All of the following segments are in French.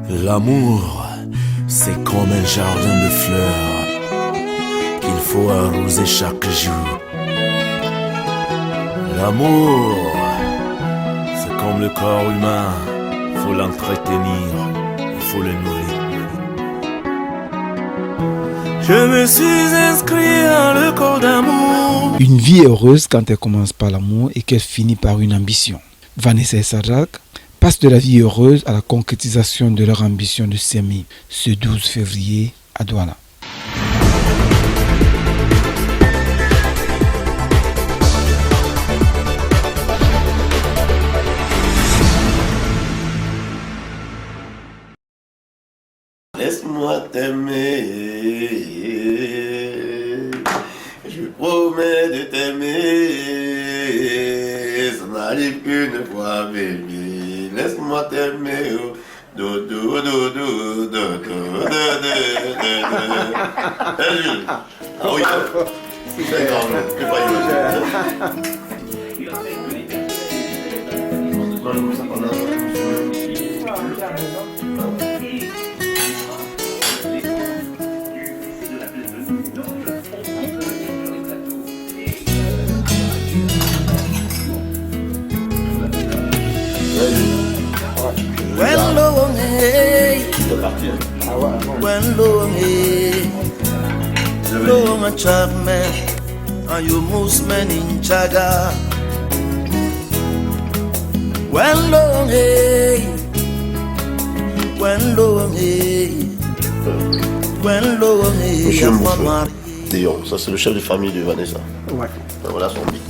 L'amour, c'est comme un jardin de fleurs qu'il faut arroser chaque jour. L'amour, c'est comme le corps humain, il faut l'entretenir, il faut le nourrir. Je me suis inscrit dans le corps d'amour. Une vie est heureuse quand elle commence par l'amour et qu'elle finit par une ambition. Vanessa et Sadrach passent de la vie heureuse à la concrétisation de leur ambition de s'aimer ce 12 février à Douala. Laisse-moi t'aimer, je promets de t'aimer, ça n'arrive qu'une fois bébé, laisse-moi t'aimer, oh, do do do do do do ah oui, c'est grand, que pas When long a chapman and you most men in chaga. When long Monsieur Mouffe, Théon, ça c'est le chef de famille de Vanessa. Ouais. Voilà son bic.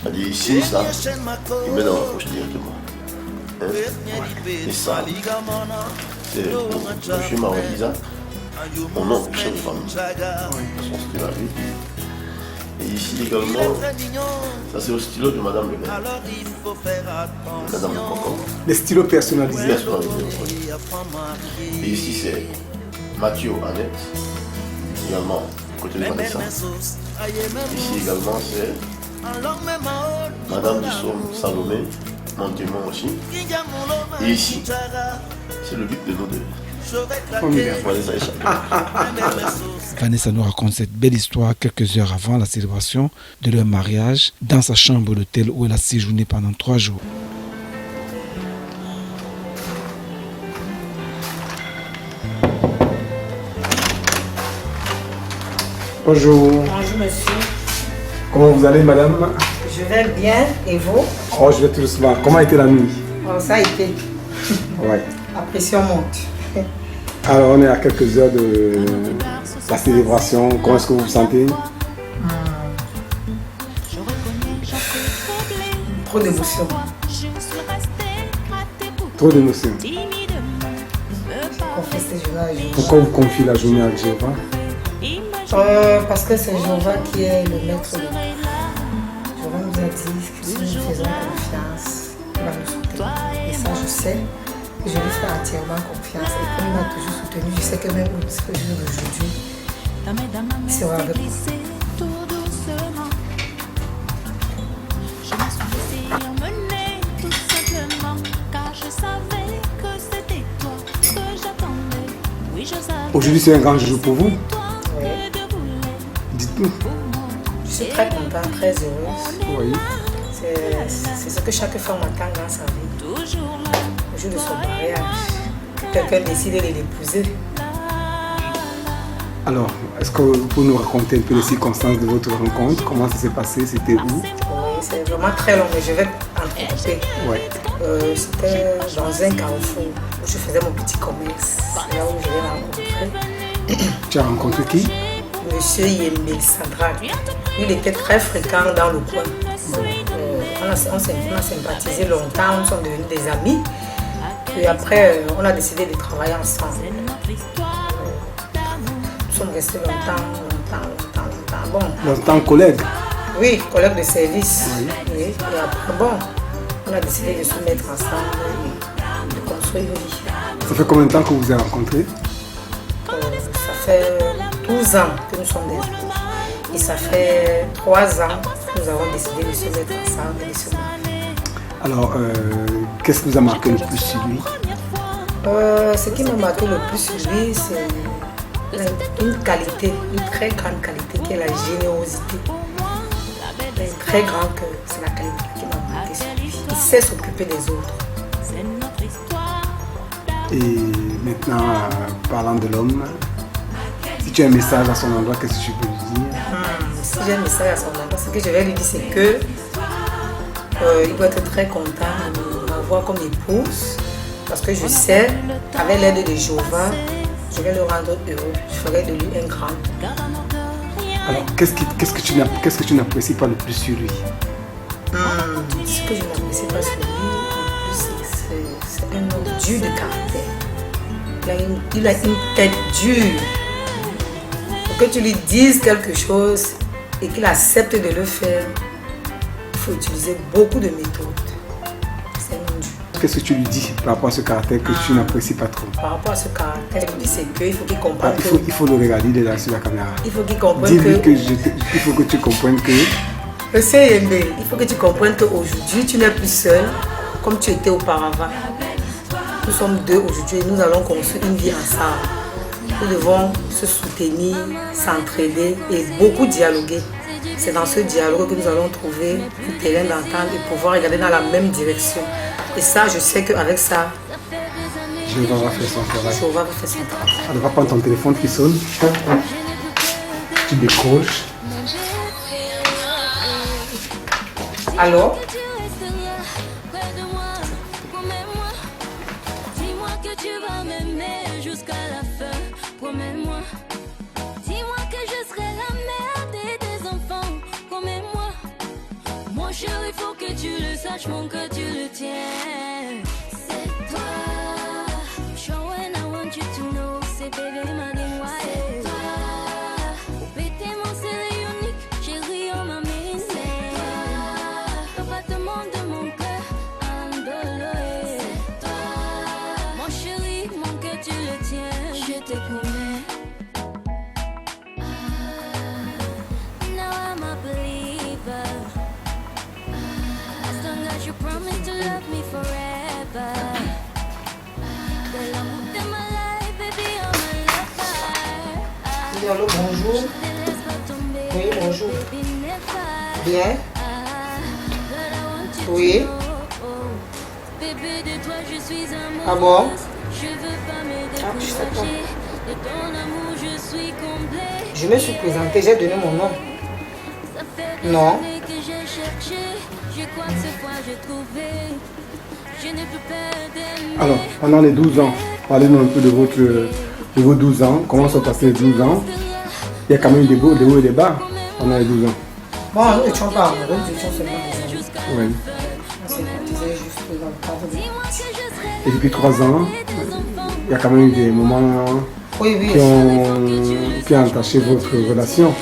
Il a dit ici, ça, il met dans la poche directement. Hein? Et ça, c'est Monsieur Marois Isaac, mon oncle, chef de famille. Son style à lui. Et ici également, ça c'est le stylo de Madame le maire. Madame le Concombre. Les stylos personnalisés. Et ici c'est Mathieu Annette, également côté de Vanessa. Ici également c'est Madame Dussomme Salomé, mon témoin aussi. Et ici, c'est le but de nos deux. Vanessa et Chacun. Vanessa nous raconte cette belle histoire quelques heures avant la célébration de leur mariage dans sa chambre d'hôtel où elle a séjourné pendant 3 jours. Bonjour. Bonjour monsieur, Comment vous allez, madame? je vais bien et vous? Oh, je vais tout doucement. Comment a été la nuit? Oh, ça a été, Ouais. la pression monte. Alors, on est à quelques heures de la célébration. Comment est-ce que vous vous sentez? Trop d'émotion. Trop d'émotion. Confesser Jéhovah à Jéhovah. Pourquoi vous confiez la journée à Jéhovah? Parce que c'est Jéhovah qui est le maître de nous. Jéhovah nous a dit que si nous faisons confiance, il va nous soutenir. Et ça, je sais que je lui fais entièrement confiance. Et comme il m'a toujours soutenu, je sais que même ce que je vis aujourd'hui, il sera avec moi. Aujourd'hui, c'est un grand jour pour vous. Oui. Dites-nous. Je suis très contente, très heureuse. Oui. C'est ce que chaque femme attend dans sa vie. Le jour de son mariage, que quelqu'un décide de l'épouser. Alors, est-ce que vous pouvez nous raconter un peu les circonstances de votre rencontre? Comment ça s'est passé? C'était où? Oui, c'est vraiment très long, mais je vais anticiper. Ouais. C'était dans un carrefour où je faisais mon petit commerce. C'est là où je l'ai rencontré. Tu as rencontré qui? Monsieur Yembe Sadrach. Il était très fréquent dans le coin. On a sympathisé longtemps, nous sommes devenus des amis. Et après, on a décidé de travailler ensemble. Nous sommes restés longtemps. Bon. Longtemps collègue. Oui, collègue de service. Oui. Oui. Et après, bon, on a décidé de se mettre ensemble et de construire une vie. Ça fait combien de temps que vous vous avez rencontrés? fait 12 ans que nous sommes des époux. Et ça fait 3 ans que nous avons décidé de se mettre ensemble et de se marier. Alors, qu'est-ce qui vous a marqué le plus sur lui? Ce qui m'a marqué le plus sur lui, c'est une qualité, une très grande qualité qui est la générosité. Il est très grand que c'est la qualité qui m'a marqué sur lui. Il sait s'occuper des autres. Et maintenant, parlant de l'homme, si tu as un message à son endroit, qu'est-ce que tu peux lui dire? Si j'ai un message à son endroit, ce que je vais lui dire, c'est que il doit être très content de m'avoir comme épouse. Parce que je sais, avec l'aide de Jéhovah, je vais le rendre heureux. Je ferai de lui un grand. Alors, qu'est-ce que tu n'apprécies pas le plus sur lui? Ce que je n'apprécie pas sur lui, le plus, c'est un homme dur de caractère. Il a une tête dure. Pour que tu lui dises quelque chose et qu'il accepte de le faire, il faut utiliser beaucoup de méthodes. C'est un homme dur. Qu'est-ce que tu lui dis par rapport à ce caractère que tu n'apprécies pas trop? Par rapport à ce caractère, je lui dis c'est qu'il faut qu'il comprenne que... Il faut le regarder déjà sur la caméra. Il faut qu'il comprenne Dis-lui que... il faut que tu comprennes que... Le CMB, il faut que tu comprennes qu'aujourd'hui, tu n'es plus seul comme tu étais auparavant. Nous sommes deux aujourd'hui et nous allons construire une vie ensemble. Nous devons se soutenir, s'entraider et beaucoup dialoguer. C'est dans ce dialogue que nous allons trouver un terrain d'entente et pouvoir regarder dans la même direction. Et ça, je sais qu'avec ça, Jéhovah va faire son travail. Jéhovah va faire son travail. Alors, va prendre ton téléphone qui sonne. Tu décroches. Alors, dis-moi que tu vas m'aimer jusqu'à la fin. Promets-moi. Dis-moi que je serai la mère de tes enfants. Promets-moi. Mon chéri, faut que tu le saches, mon cœur tu le tiens. C'est toi. Show and I want you to know. C'est bébé m'a dit ouais. C'est toi. Pété mon céli unique, chéri, on m'a mis. De mon cœur, Andoloé. C'est toi. Mon chéri, mon cœur tu le tiens. Je te promets. Now I'm a believer. As long as you promise to love me forever. De l'amour de ma life, baby, I'm a lover. allô, bonjour. Je te laisse pas tomber. Oui, bonjour. Baby, never. Bien. Oui. Bébé, de toi je suis amoureuse. Ah bon? Je veux pas me Je sais pas. décourager. De ton amour je suis comblée. Je me suis présentée, j'ai donné mon nom. Ça fait des Non. années que j'ai cherché. Je crois que cette fois j'ai trouvé. Je n'ai plus peur d'aimer. Alors, pendant les 12 ans, parlez-nous un peu de vos 12 ans. Comment sont passés les 12 ans? Il y a quand même des hauts et des bas pendant les 12 ans. Bon, nous n'étions pas amoureux, nous étions seulement des amis. Oui. On sympathisait juste dans le cadre de... Et depuis 3 ans, il y a quand même eu des moments Oui, oui. qui ont entaché votre relation.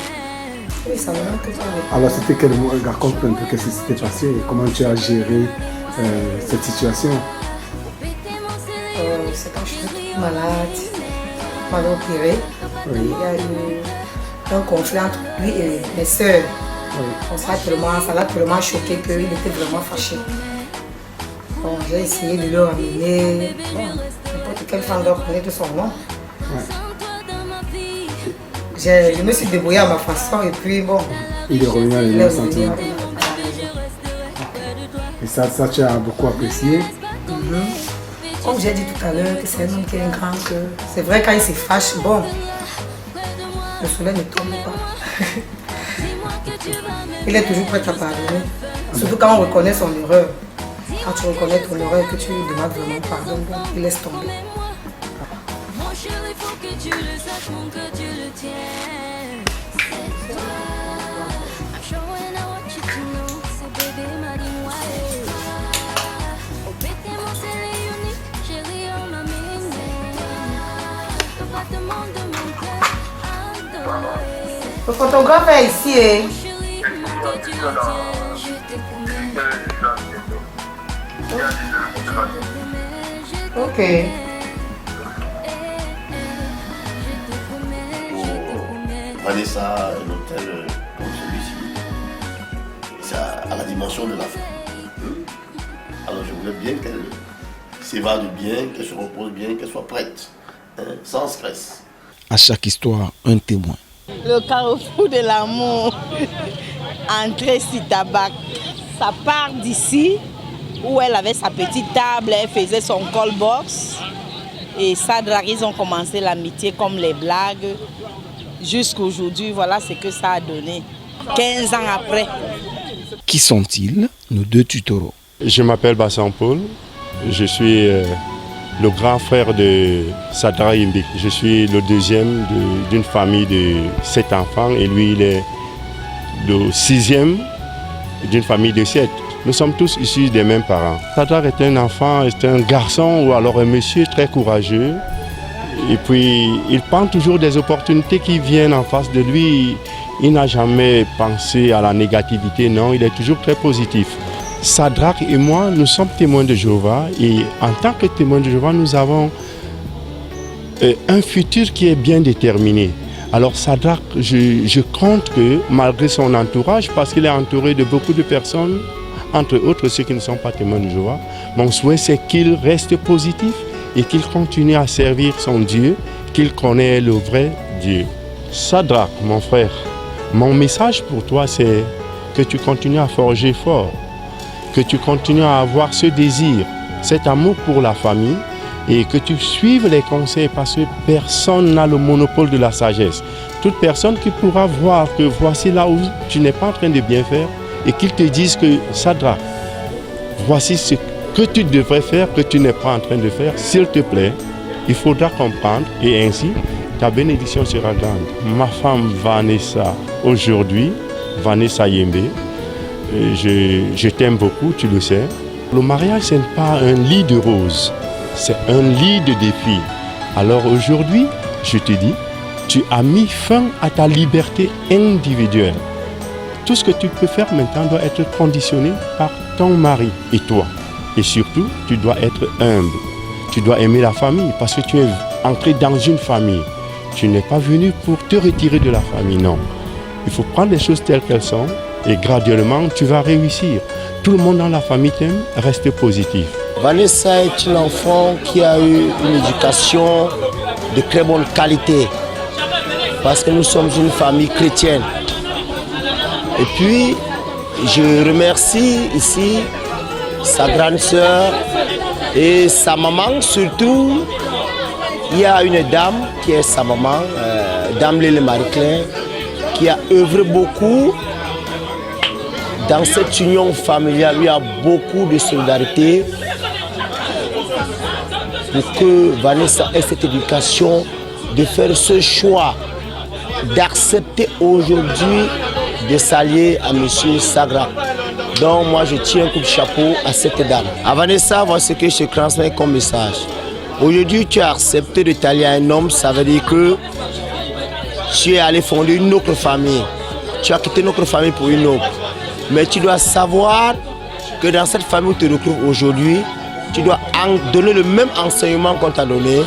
Oui, ça me manque pas. Alors, c'était quel moment? Raconte un peu qu'est-ce qui s'était passé et comment tu as géré cette situation. C'est quand je suis malade, on m'avait opéré. Oui. Il y a eu un conflit entre lui et mes soeurs. Oui. Ça l'a tellement choqué qu'il était vraiment fâché. Bon, j'ai essayé de le ramener. Bon, n'importe quelle femme doit connaître son nom. Ouais. Je me suis débrouillée à ma façon et puis bon, Il est revenu à il est l'élan revenu sentiment. à la maison. Et ça, tu as beaucoup apprécié. Comme j'ai dit tout à l'heure, que c'est un homme qui est un grand cœur. C'est vrai, quand il se fâche, bon, le soleil ne tombe pas. Il est toujours prêt à pardonner. Surtout quand on reconnaît son erreur. Quand tu reconnais ton erreur et que tu lui demandes vraiment pardon, bon, il laisse tomber. Mon chéri, faut que tu le saches, mon cœur tu le tiens. C'est toi. I'm showing I want you to know. C'est bébé m'a dit ouais. Oh, pété mon céli unique, chéri, on m'a mis. Le battement de mon cœur, adoré. Le photographe est ici. Chéri, mon cœur tu le tiens. Je te promets. Ok. Je te promets. Vanessa, un hôtel comme celui-ci, c'est à la dimension de la femme. Alors je voulais bien qu'elle s'évade bien, qu'elle se repose bien, qu'elle soit prête, sans stress. À chaque histoire, un témoin. Le carrefour de l'amour, André Sitabac, ça part d'ici où elle avait sa petite table, elle faisait son call box. Et Sadrak, ils ont commencé l'amitié comme les blagues. Jusqu'aujourd'hui, voilà ce que ça a donné. 15 ans après. Qui sont-ils, nos deux tutoros? Je m'appelle Bassan Paul. Je suis le grand frère de Sadrak Imbik. Je suis le deuxième d'une famille de 7 enfants et lui, il est le 6e d'une famille de 7. Nous sommes tous issus des mêmes parents. Sadrak est un enfant, est un garçon ou alors un monsieur très courageux. Et puis, il prend toujours des opportunités qui viennent en face de lui. Il n'a jamais pensé à la négativité, non, il est toujours très positif. Sadrak et moi, nous sommes témoins de Jéhovah et en tant que témoins de Jéhovah, nous avons un futur qui est bien déterminé. Alors Sadrak, je compte que malgré son entourage, parce qu'il est entouré de beaucoup de personnes, entre autres ceux qui ne sont pas témoins de Jéhovah, mon souhait c'est qu'il reste positif et qu'il continue à servir son Dieu, qu'il connaît le vrai Dieu. Sadrak, mon frère, mon message pour toi c'est que tu continues à forger fort, que tu continues à avoir ce désir, cet amour pour la famille et que tu suives les conseils parce que personne n'a le monopole de la sagesse. Toute personne qui pourra voir que voici là où tu n'es pas en train de bien faire et qu'ils te disent que Sadrak, voici ce que tu devrais faire, que tu n'es pas en train de faire, s'il te plaît, il faudra comprendre et ainsi ta bénédiction sera grande. Ma femme Vanessa, aujourd'hui, Vanessa Yembe, je t'aime beaucoup, tu le sais. Le mariage, ce n'est pas un lit de roses, c'est un lit de défis. Alors aujourd'hui, je te dis, tu as mis fin à ta liberté individuelle. Tout ce que tu peux faire maintenant doit être conditionné par ton mari et toi. Et surtout, tu dois être humble. Tu dois aimer la famille parce que tu es entré dans une famille. Tu n'es pas venu pour te retirer de la famille, non. Il faut prendre les choses telles qu'elles sont et graduellement, tu vas réussir. Tout le monde dans la famille t'aime, reste positif. Vanessa est une enfant qui a eu une éducation de très bonne qualité parce que nous sommes une famille chrétienne. Et puis, je remercie ici sa grande sœur et sa maman surtout. Il y a une dame qui est sa maman, Dame Léle Marie-Claire, qui a œuvré beaucoup dans cette union familiale. Il y a beaucoup de solidarité pour que Vanessa ait cette éducation, de faire ce choix, d'accepter aujourd'hui de s'allier à M. Sadrak. Donc moi je tiens un coup de chapeau à cette dame. À Vanessa, voici ce que je transmets comme message. Aujourd'hui tu as accepté de t'allier à un homme, ça veut dire que tu es allé fonder une autre famille. Tu as quitté notre famille pour une autre. Mais tu dois savoir que dans cette famille où tu te retrouves aujourd'hui, tu dois donner le même enseignement qu'on t'a donné,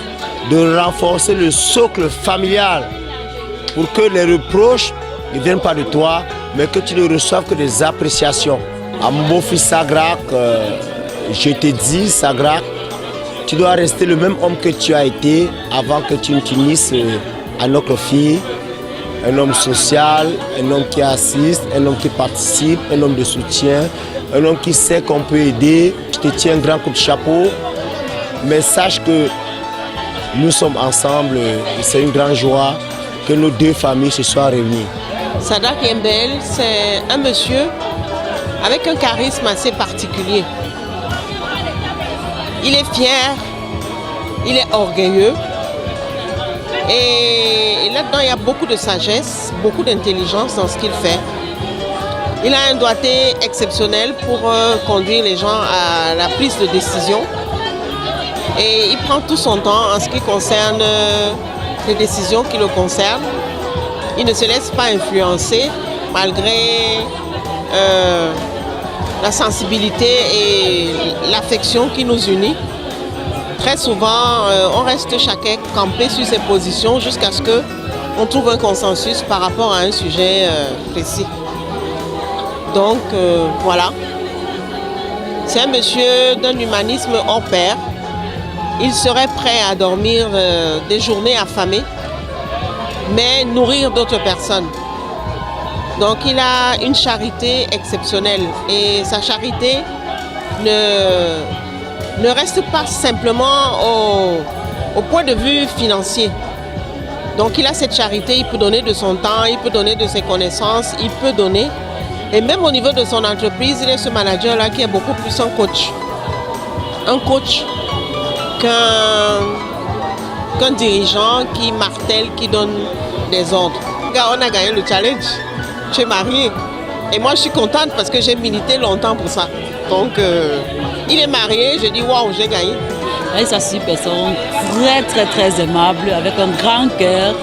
de renforcer le socle familial pour que les reproches ne viennent pas de toi, mais que tu ne reçoives que des appréciations. À mon beau-fils Sadrak, je te dis, Sadrak, tu dois rester le même homme que tu as été avant que tu ne t'unisses à notre fille. Un homme social, un homme qui assiste, un homme qui participe, un homme de soutien, un homme qui sait qu'on peut aider. Je te tiens un grand coup de chapeau, mais sache que nous sommes ensemble et c'est une grande joie que nos deux familles se soient réunies. Sadrak Yembel, c'est un monsieur avec un charisme assez particulier. Il est fier, il est orgueilleux. Et là-dedans, il y a beaucoup de sagesse, beaucoup d'intelligence dans ce qu'il fait. Il a un doigté exceptionnel pour conduire les gens à la prise de décision. Et il prend tout son temps en ce qui concerne les décisions qui le concernent. Il ne se laisse pas influencer malgré la sensibilité et l'affection qui nous unit. Très souvent, on reste chacun campé sur ses positions jusqu'à ce que on trouve un consensus par rapport à un sujet précis. Donc voilà. C'est un monsieur d'un humanisme hors pair. Il serait prêt à dormir des journées affamées, mais nourrir d'autres personnes. Donc il a une charité exceptionnelle et sa charité ne reste pas simplement au point de vue financier. Donc il a cette charité, il peut donner de son temps, il peut donner de ses connaissances, il peut donner. Et même au niveau de son entreprise, il est ce manager-là qui est beaucoup plus un coach. Un coach qu'un dirigeant qui martèle, qui donne des ordres. On a gagné le challenge. Je suis mariée. Et moi, je suis contente parce que j'ai milité longtemps pour ça. Donc, il est marié, je dis waouh, j'ai gagné. C'est une personne très aimable, avec un grand cœur.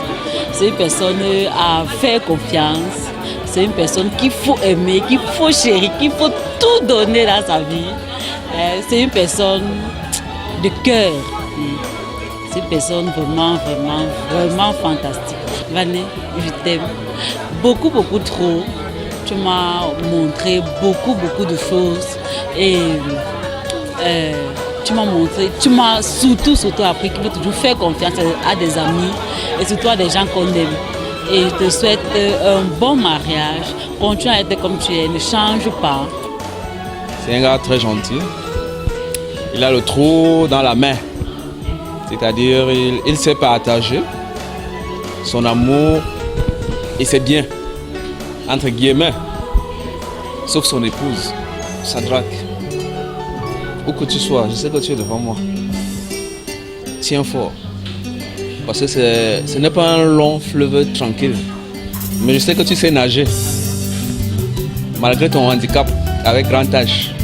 C'est une personne à faire confiance. C'est une personne qu'il faut aimer, qu'il faut chérir, qu'il faut tout donner dans sa vie. C'est une personne de cœur. C'est une personne vraiment fantastique. Vané, je t'aime. Beaucoup trop. Tu m'as montré beaucoup de choses. Et tu m'as surtout appris qu'il faut toujours faire confiance à des amis et surtout à des gens qu'on aime. Et je te souhaite un bon mariage. Continue à être comme tu es, ne change pas. C'est un gars très gentil. Il a le trou dans la main. C'est-à-dire, il sait partager son amour et c'est bien, entre guillemets, sauf son épouse, Sadrak. Où que tu sois, je sais que tu es devant moi. Tiens fort. Parce que ce n'est pas un long fleuve tranquille. Mais je sais que tu sais nager. Malgré ton handicap, avec grand âge.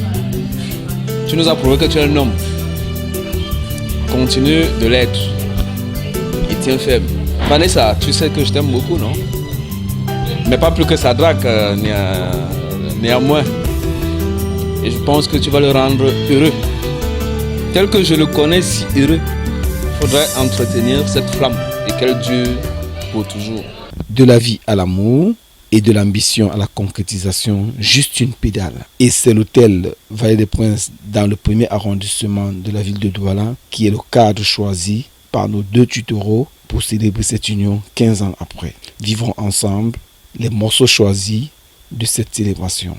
Tu nous as prouvé que tu es un homme. Continue de l'être. Et tiens ferme. Vanessa, tu sais que je t'aime beaucoup, non? Mais pas plus que Sadrak, néanmoins. Et je pense que tu vas le rendre heureux. Tel que je le connais si heureux. Il faudrait entretenir cette flamme et qu'elle dure pour toujours. De la vie à l'amour et de l'ambition à la concrétisation, juste une pédale. Et c'est l'hôtel Vallée des Princes dans le premier arrondissement de la ville de Douala qui est le cadre choisi par nos deux tutoraux pour célébrer cette union 15 ans après. Vivons ensemble les morceaux choisis de cette célébration.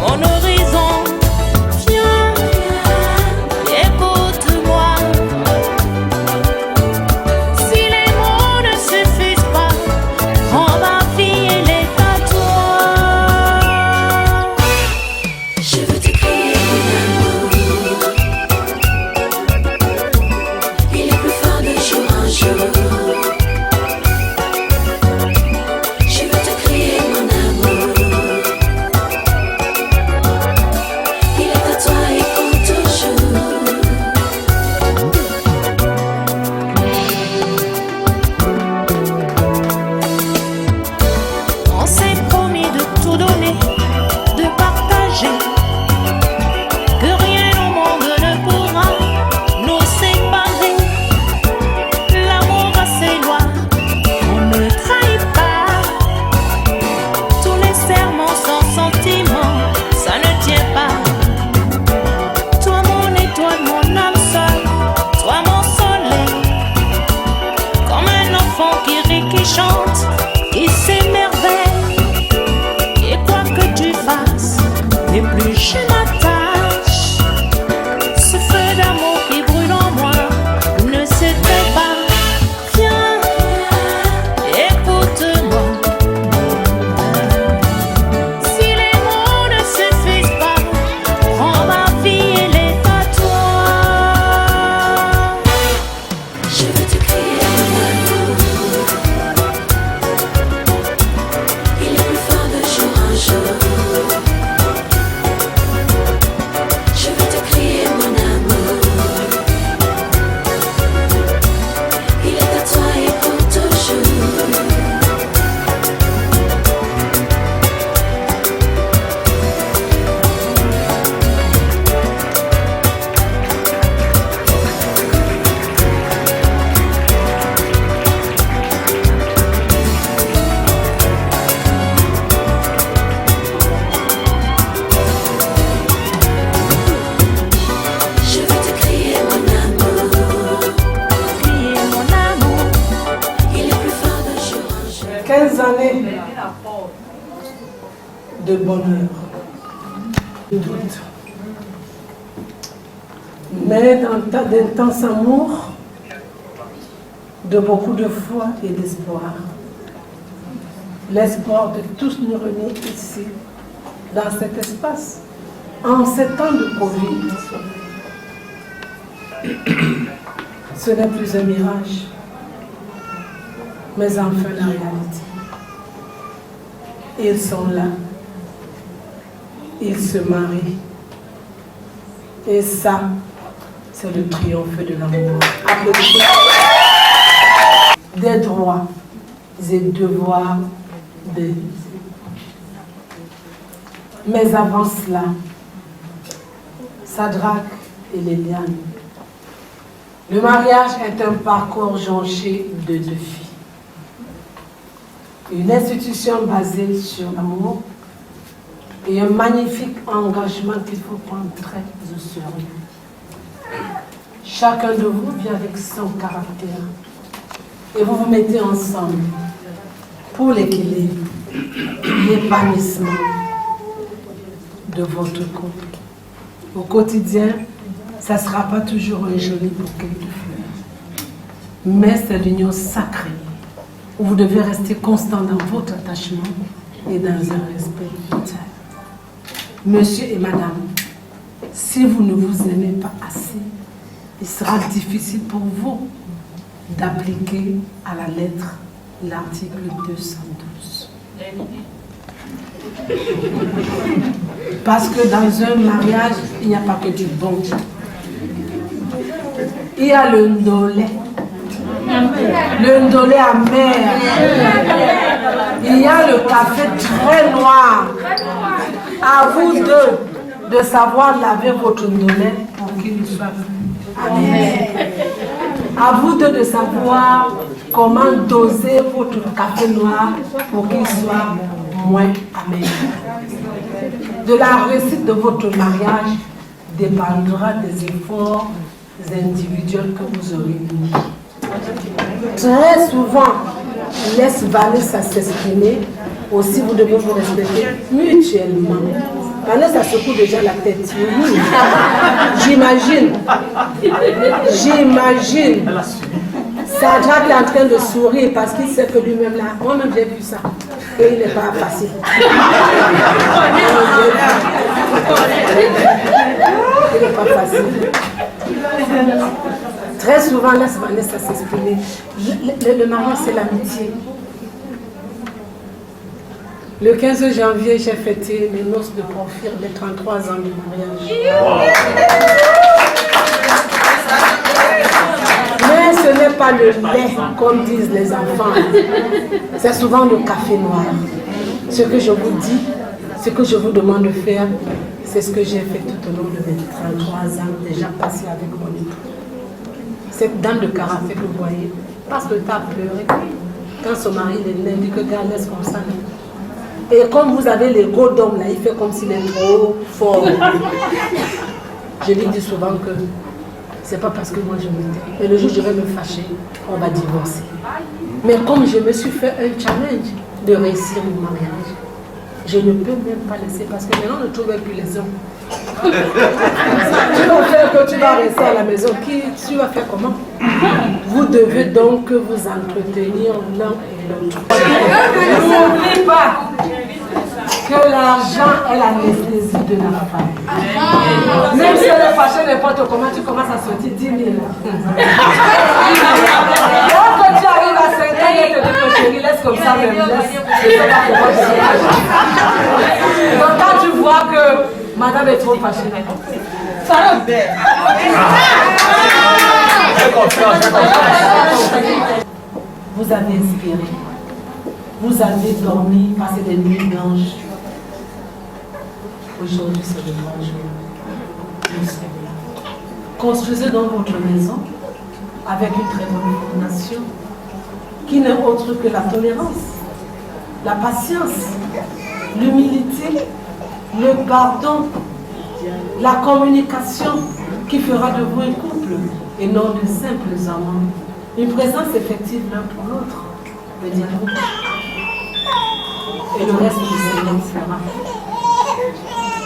Mon horizon, viens, 15 années de bonheur, de doute, mais d'intense amour, de beaucoup de foi et d'espoir. L'espoir de tous nous réunir ici, dans cet espace, en ces temps de Covid. Ce n'est plus un mirage, mais enfin la réalité. Ils sont là, ils se marient, et ça, c'est le triomphe de l'amour. Applaudissez. Des droits et devoirs de vie. Mais avant cela, Sadrach et Léliane, le mariage est un parcours jonché de défis. Une institution basée sur l'amour et un magnifique engagement qu'il faut prendre très au sérieux. Chacun de vous vient avec son caractère et vous vous mettez ensemble pour l'équilibre, l'épanouissement de votre couple. Au quotidien, ça ne sera pas toujours un joli bouquet de fleurs, mais c'est l'union sacrée où vous devez rester constant dans votre attachement et dans un respect total. Monsieur et madame, si vous ne vous aimez pas assez, il sera difficile pour vous d'appliquer à la lettre l'article 212. Parce que dans un mariage, il n'y a pas que du bon. Il y a le ndolé amer. Il y a le café très noir. À vous deux de savoir laver votre ndolé pour qu'il soit amer. À vous deux de savoir comment doser votre café noir pour qu'il soit moins amer. De la réussite de votre mariage dépendra des efforts individuels que vous aurez mis. Très souvent, laisse Vanessa s'exprimer. Aussi, vous devez vous respecter mutuellement. Vanessa secoue déjà la tête. J'imagine. Sadrach est en train de sourire parce qu'il sait que lui-même là, moi-même j'ai vu ça. Et il n'est pas facile. Il n'est pas facile. Très souvent, laisse Vanessa s'exprimer. Le mariage, c'est l'amitié. Le 15 janvier, j'ai fêté les noces de Porphyre, les 33 ans du mariage. Wow. Mais ce n'est pas le lait, comme disent les enfants. C'est souvent le café noir. Ce que je vous dis, ce que je vous demande de faire, c'est ce que j'ai fait tout au long de mes 33 ans, déjà passé avec mon époux. Cette dame de caractère que vous voyez, parce que tu as pleuré. Quand son mari lui dit que gars, laisse comme ça. Et comme vous avez l'ego d'homme là, il fait comme s'il est trop fort. Je lui dis souvent que c'est pas parce que moi je me dis. Et le jour où je vais me fâcher, on va divorcer. Mais comme je me suis fait un challenge de réussir mon mariage, je ne peux même pas laisser parce que maintenant on ne trouve plus les hommes. Tu vas faire que tu vas rester à la maison. Tu vas faire comment? Vous devez donc vous entretenir l'un et l'autre. N'oubliez pas que l'argent est l'anesthésie de la femme. Même si elle est fâchée n'importe comment, tu commences à sortir 10 000. Quand tu arrives à 5 ans, elle te dit que chérie, laisse comme ça, même laisse. Je ne sais pas pourquoi je suis. Donc quand tu vois que madame est trop fâchée, ça va. Vous avez inspiré, vous avez dormi, passé des nuits blanches. Aujourd'hui, c'est le grand jour. Nous sommes là. Construisez donc votre maison avec une très bonne fondation qui n'est autre que la tolérance, la patience, l'humilité, le pardon, la communication qui fera de vous un couple et non de simples amants. Une présence effective l'un pour l'autre, le dialogue. Et le reste du Seigneur fera.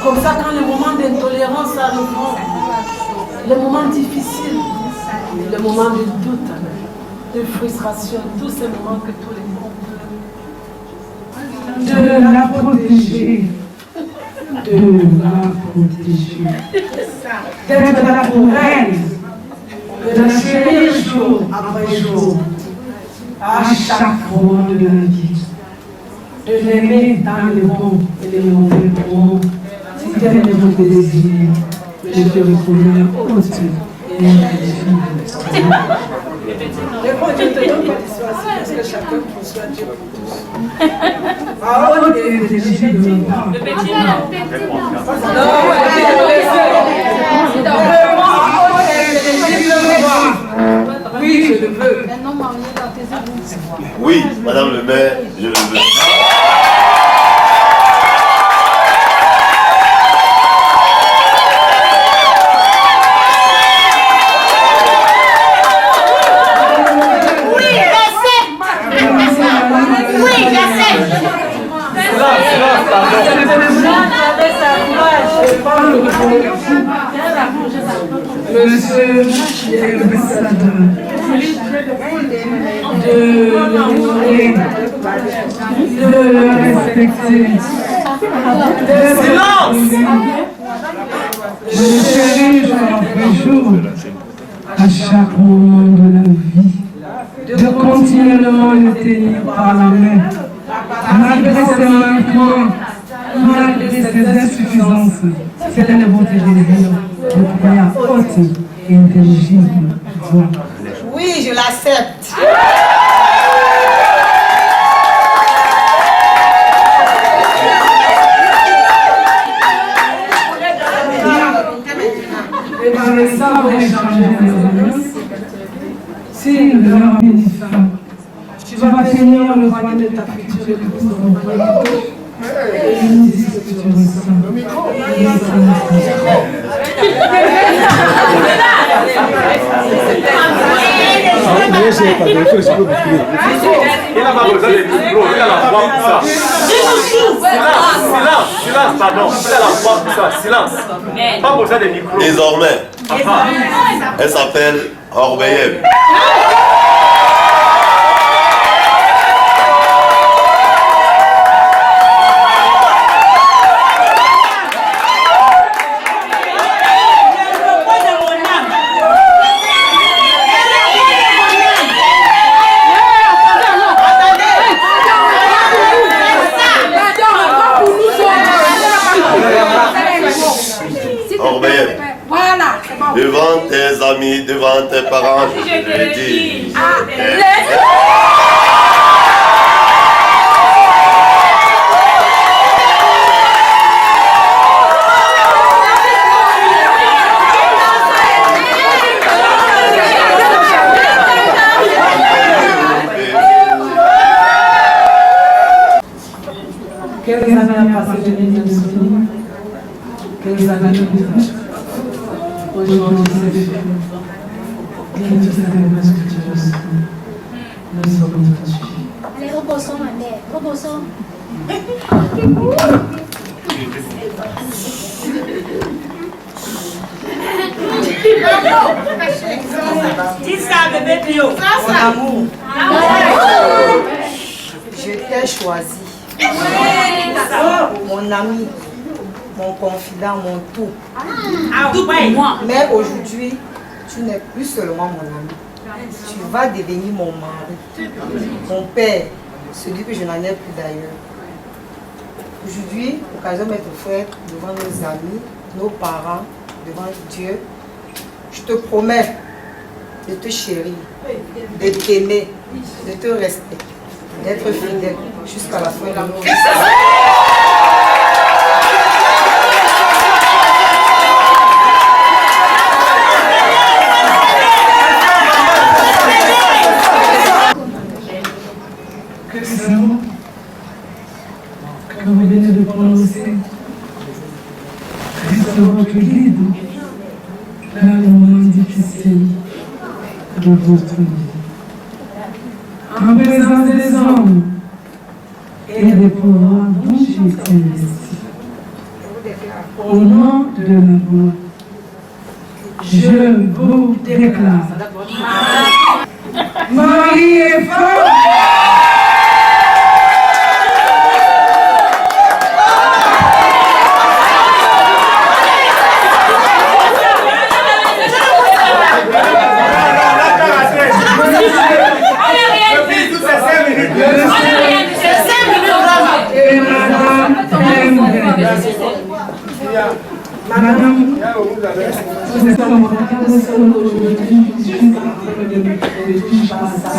Comme ça, quand les moments d'intolérance arriveront, les moments difficiles, les moments de doute, de frustration, tous ces moments que tous les de la protéger, d'être là pour elle, de la chérir jour après jour, à chaque moment de la vie, de l'aimer dans les bons et les mauvais moments. Si tel est votre désir, je te reconnais au-dessus et intelligent. Mais moi, je te donne pas d'histoire, parce que chacun reçoit Dieu pour tous. Parole et intelligent de l'enfant. Le petit nom. Oui, je le veux. Oui, Madame le maire, je le veux. Monsieur l'ambassadeur, de l'honorer, de le respecter, de le chérir jour après jour, à chaque moment de la vie, de continuellement le tenir par la main, malgré ses manquements, malgré ses insuffisances. C'est un votre désir de croyant haute et intelligible. Oui, je l'accepte. Et par le savoir échanger les alliances, si leur femme, tu vas tenir le voile de ta future épouse en voyant. Et nous dis ce que tu ressens. Il n'a pas besoin de micro, il a la voix pour ça. Silence, pardon, il a la voix pour ça, silence. Pas besoin de micro. Désormais, elle s'appelle Orbeyev. Devant tes amis, devant tes parents, je te le dis. Quelles années a passé de mes souvenirs? Quelles années de vie? Aujourd'hui, c'est fait. Bien tout ça, que tu ressens. Nous sommes touchés. Allez, reposons, ma mère, reposons. Dis ça, bébé Pio. Mon amour. Je t'ai choisi. Mon ami, mon confident, mon tout. Tout pour moi. Mais aujourd'hui, tu n'es plus seulement mon ami. Tu vas devenir mon mari, mon père, celui que je n'en ai plus d'ailleurs. Aujourd'hui, l'occasion de mettre frère devant nos amis, nos parents, devant Dieu, je te promets de te chérir, de t'aimer, de te respecter, d'être fidèle jusqu'à la fin de nos vies. Que ce mot que vous venez de prononcer reste votre guide dans les moments difficiles de votre vie. En présence des hommes et et des pouvoirs dont j'ai été investi. Au nom de l'amour, je vous déclare Marie est forte. Madame, vous êtes en train de se aujourd'hui, je suis en train de tout passer.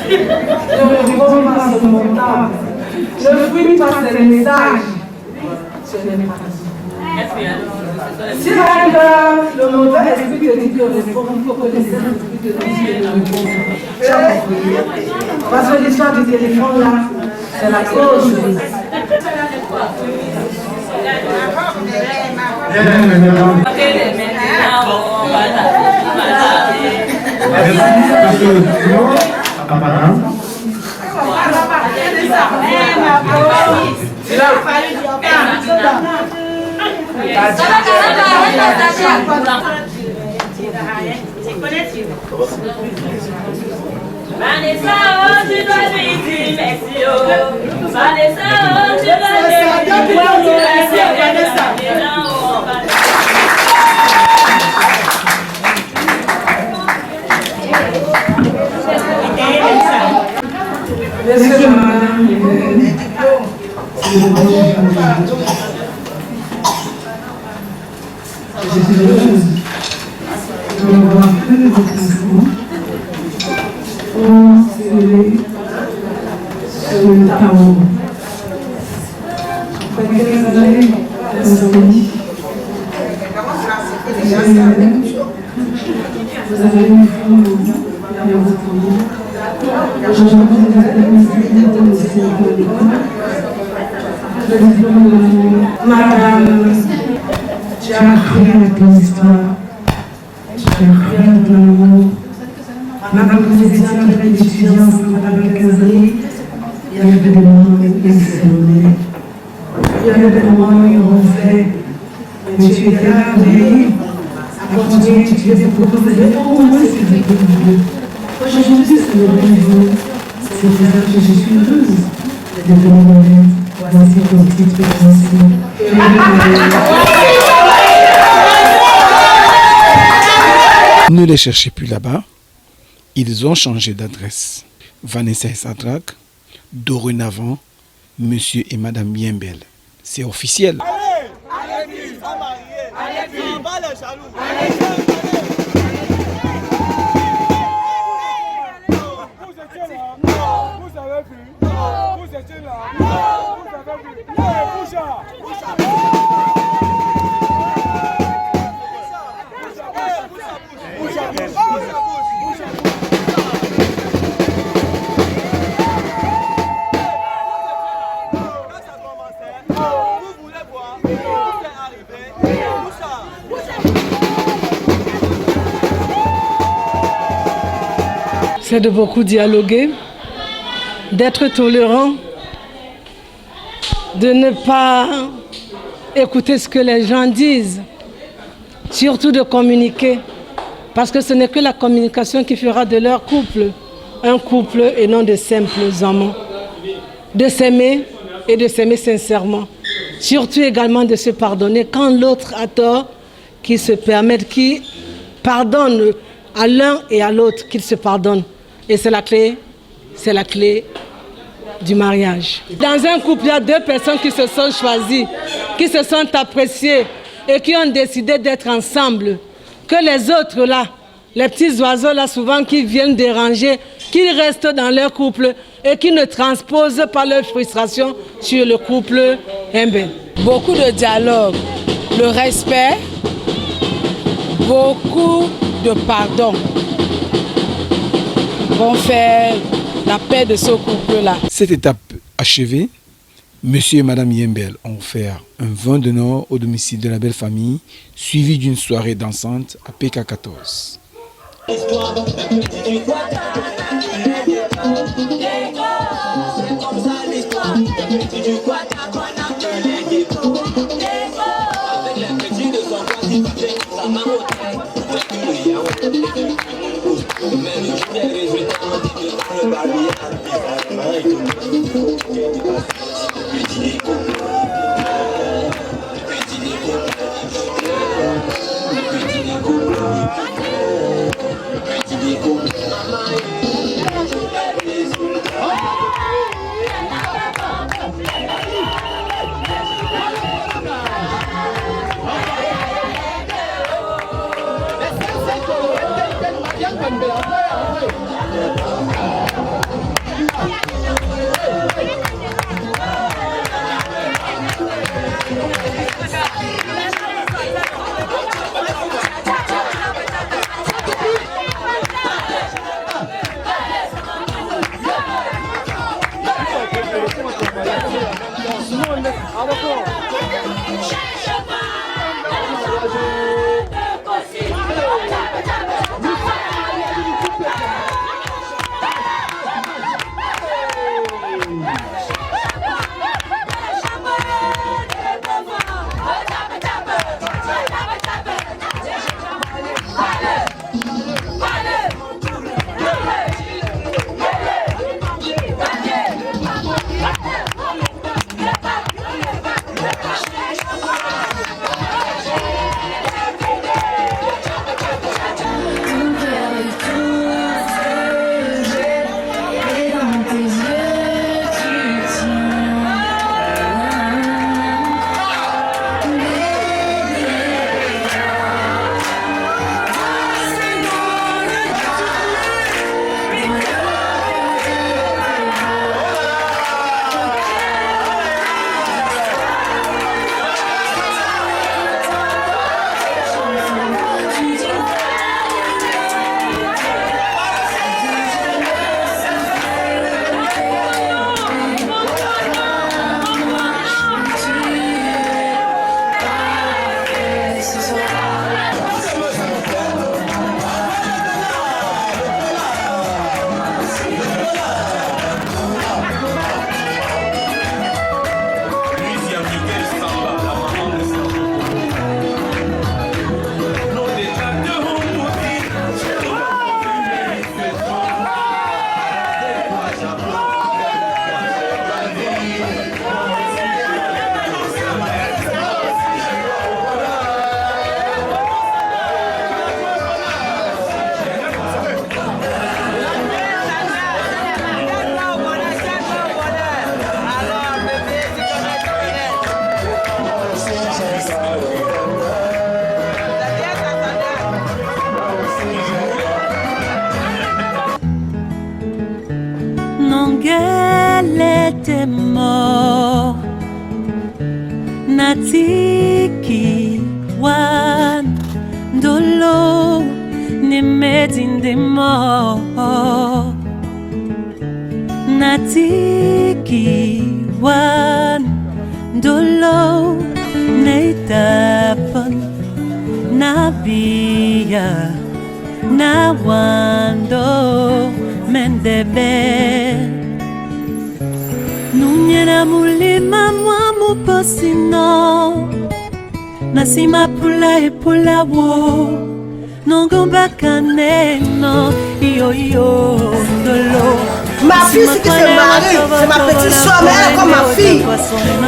Ne répondons pas sur mon table. Ne fuis pas ces messages. Ce n'est pas si le mauvais esprit te dit de répondre, il faut que les esprits te disent de répondre. Tu as compris? Parce que l'histoire du téléphone là, c'est la cause. Vanessa, oh, tu dois lui dire merci, oh. Vanessa, oh, tu dois lui dire merci, Vanessa. Monsieur, madame, je suis heureuse de m'avoir fait le déplacement pour sceller ce tableau. Après quelques années d'insomnie, vous avez une femme dans votre vie. Aujourd'hui, vous êtes administrateur de l'école. Le diplôme de l'amour. Madame, tu as cru avec l'histoire. Tu as cru avec l'amour. Madame, vous étiez en train d'étudier ensemble pendant 15 années. Il y avait des moments où ils s'aimaient. Il y avait des moments où ils ronflaient. Mais tu étais là à veiller, à continuer à étudier pour que vous ayez au moins ce que vous voulez. Aujourd'hui, c'est le bon. C'est pour ça que je suis heureuse de venir en aide. Voici ton titre français. Ne les cherchez plus là-bas. Ils ont changé d'adresse. Vanessa et Sadrak, dorénavant, Monsieur et Madame Yembel. C'est officiel. C'est de beaucoup dialoguer, d'être tolérant, de ne pas écouter ce que les gens disent, surtout de communiquer, parce que ce n'est que la communication qui fera de leur couple un couple et non de simples amants. De s'aimer et de s'aimer sincèrement, surtout également de se pardonner quand l'autre a tort, qu'ils se permettent, qu'ils pardonnent à l'un et à l'autre, qu'ils se pardonnent. Et c'est la clé du mariage. Dans un couple, il y a deux personnes qui se sont choisies, qui se sont appréciées et qui ont décidé d'être ensemble. Que les autres là, les petits oiseaux là souvent qui viennent déranger, qu'ils restent dans leur couple et qui ne transposent pas leur frustration sur le couple Mbel. Beaucoup de dialogue, le respect, beaucoup de pardon vont faire la paix de ce couple-là. Cette étape achevée, Monsieur et Madame Yembel ont offert un vin d'honneur au domicile de la belle famille, suivi d'une soirée dansante à PK14. était mort. Natiki wan dolo ne medin de mort. Natiki wan dolo ne tapan nabia na wando mendebe. Nunyera mulima mwa muposino nasima pula e pula wo nongomba kaneno yo yo dolo. Ma fille, ce qui se marie, c'est ma petite soeur, mais elle est comme ma fille.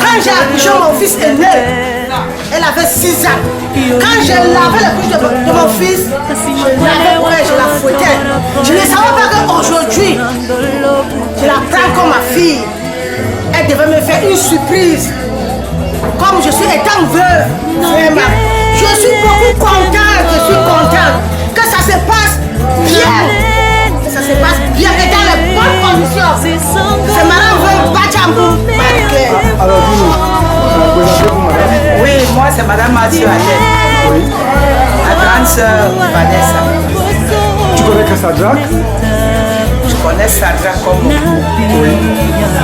Quand j'ai accouché, mon fils est né. Elle avait 6 ans. Quand j'ai lavé la couche de mon fils, je l'avais prêt, je la fouettais. Je ne savais pas qu'aujourd'hui, je la prends comme ma fille. Elle devait me faire une surprise. Comme je suis étant veuve, vraiment, je suis beaucoup contente, que ça se passe bien. Que ça se passe bien et dans les bonnes conditions. C'est Madame Veuve Bachambu. Alors dis-nous, présentez-vous madame. Oui, moi c'est Madame Mathieu Adèle. Oui. La grande sœur Vanessa. Tu connais que Sadrak? Je connais Sadrak comme mon coup. Oui.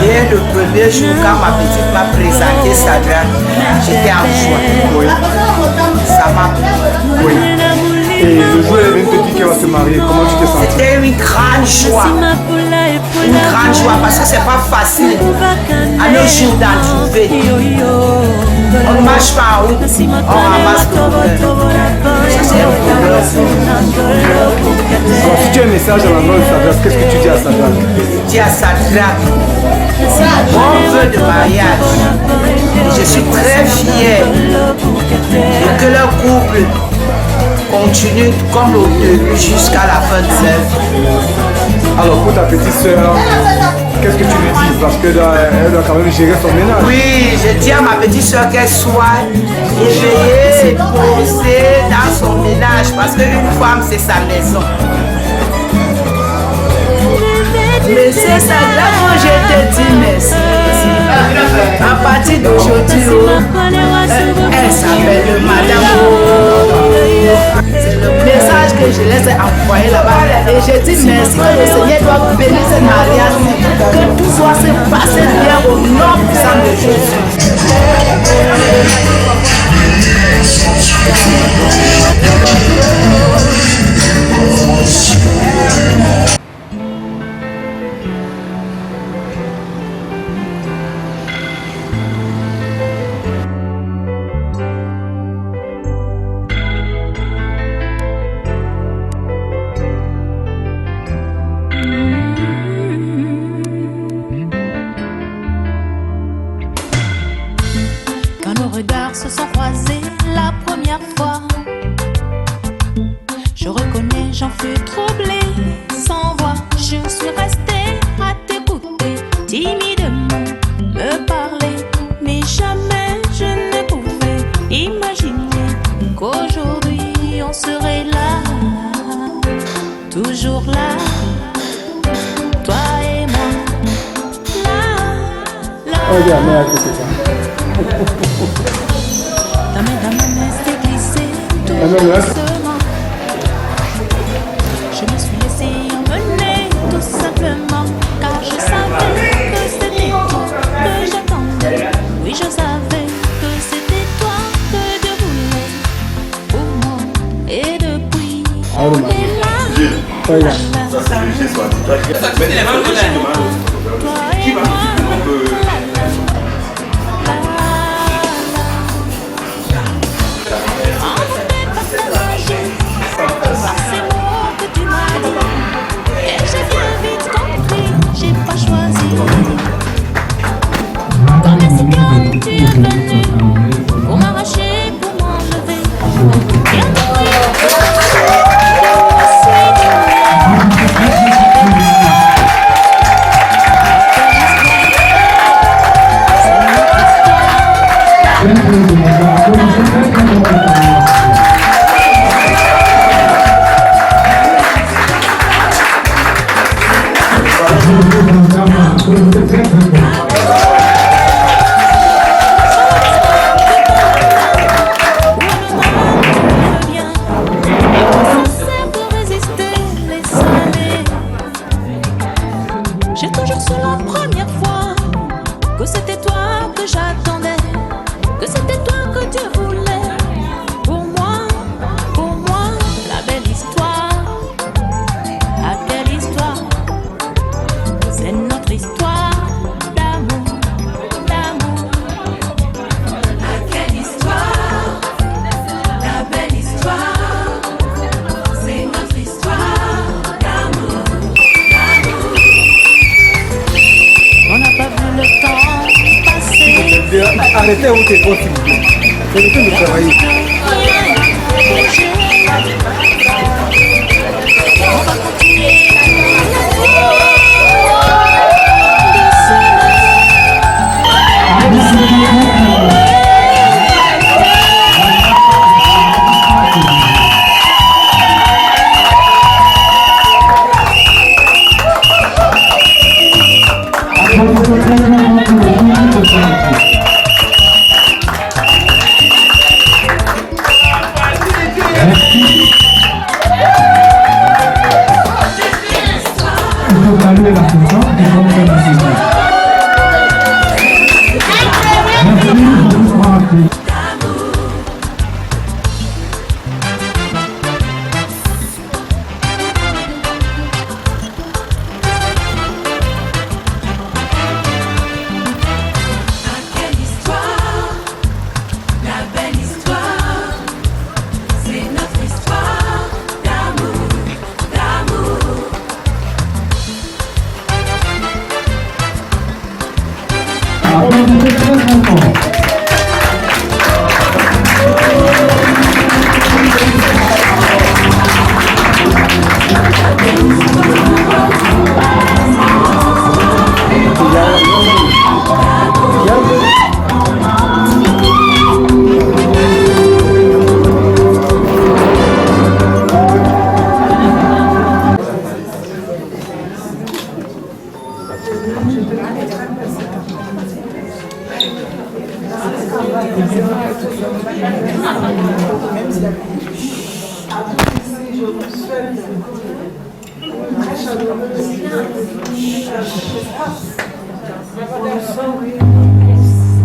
Dès le premier jour, quand ma petite m'a présenté Sadrak, j'étais en joie. Oui. Ça m'a plu. Oui. Et le jour où elle vient te dire qu'elle va se marier, comment tu te sens? C'était une une grande joie. Une grande joie parce que c'est pas facile à nos jours d'en trouver. On ne marche pas en route, on ramasse le bonheur. Ça, c'est un bonheur. Alors, si tu as un message à la main de Sadrak, qu'est-ce que tu dis à Sadrak? Je dis à Sadrak, bon vœu de mariage. Je suis très fière et que leur couple continue comme au début jusqu'à la fin de sa vie. Alors pour ta petite soeur, qu'est-ce que tu lui dis? Parce qu'elle doit quand même gérer son ménage. Oui, je dis à ma petite soeur qu'elle soit éveillée, posée dans son ménage parce qu'une femme c'est sa maison. Mais c'est ça là où je te dis merci. À partir d'aujourd'hui, elle s'appelle Madame. C'est le message que je laisse envoyer là-bas. Et je dis merci que le Seigneur doit bénir ce mariage. Que tout soit se passer bien au nom puissant de Jésus. Quand nos regards se sont croisés la première fois, je reconnais, j'en fus troublée, sans voix. Je suis restée à t'écouter, timidement me parler, mais jamais je ne pouvais imaginer qu'aujourd'hui on serait là, toujours là, toi et moi, là, là. Oh, bien, mais que c'est ça. Ta main s'est glissée tout doucement. Je me suis laissée emmener tout simplement, car je savais que c'était toi que j'attendais. Oui, je savais que c'était toi que Dieu voulait pour moi. Et depuis, on est là. Ça, c'est le geste, toi et moi. Pour m'arracher, pour m'enlever. J'ai toujours su la première fois que c'était toi que j'attendais, que c'était toi que Dieu voulait pour moi, la belle histoire. Ah, quelle histoire, c'est notre histoire d'amour, d'amour. Ah, quelle histoire, la belle histoire, c'est notre histoire d'amour, d'amour. On n'a pas vu le temps passer. Arrêtez où t'es possible. Arrêtez de travailler. On va continuer.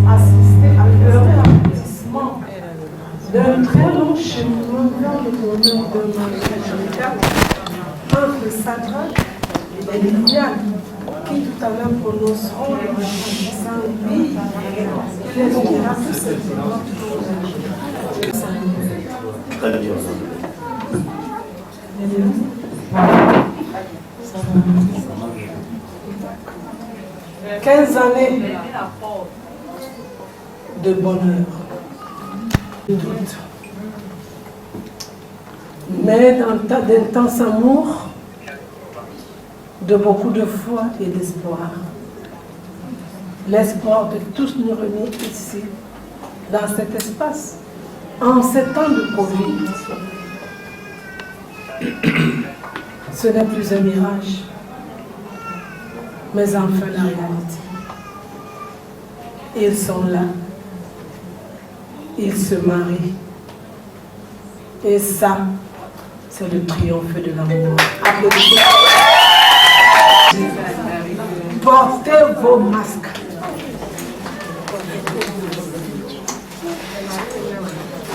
assister à leur réaccomplissement d'un très long cheminement vers le bonheur de mariage entre Sadrach et Liliane, qui tout à l'heure prononceront le Saint-Louis et les dira que c'est Très bien. 15 années de bonheur, de doute, mais d'intense amour, de beaucoup de foi et d'espoir. L'espoir de tous nous réunir ici, dans cet espace, en ces temps de Covid. Ce n'est plus un mirage, mais enfin la réalité. Ils sont là, ils se marient, et ça, c'est le triomphe de l'amour. Applaudissez. Portez vos masques.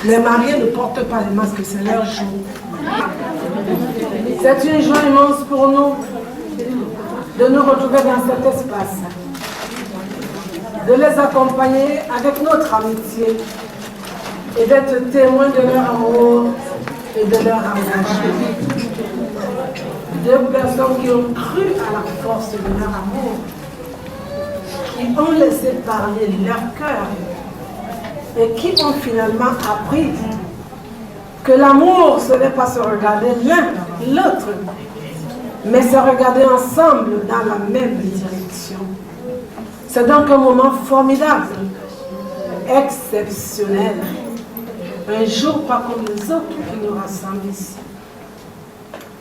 Les mariés ne portent pas les masques, c'est leur jour. C'est une joie immense pour nous de nous retrouver dans cet espace, de les accompagner avec notre amitié et d'être témoins de leur amour et de leur engagement. Deux personnes qui ont cru à la force de leur amour, qui ont laissé parler leur cœur et qui ont finalement appris que l'amour, ce n'est pas se regarder l'un l'autre, mais se regarder ensemble dans la même direction. C'est donc un moment formidable, exceptionnel, un jour pas comme les autres qui nous rassemblent ici.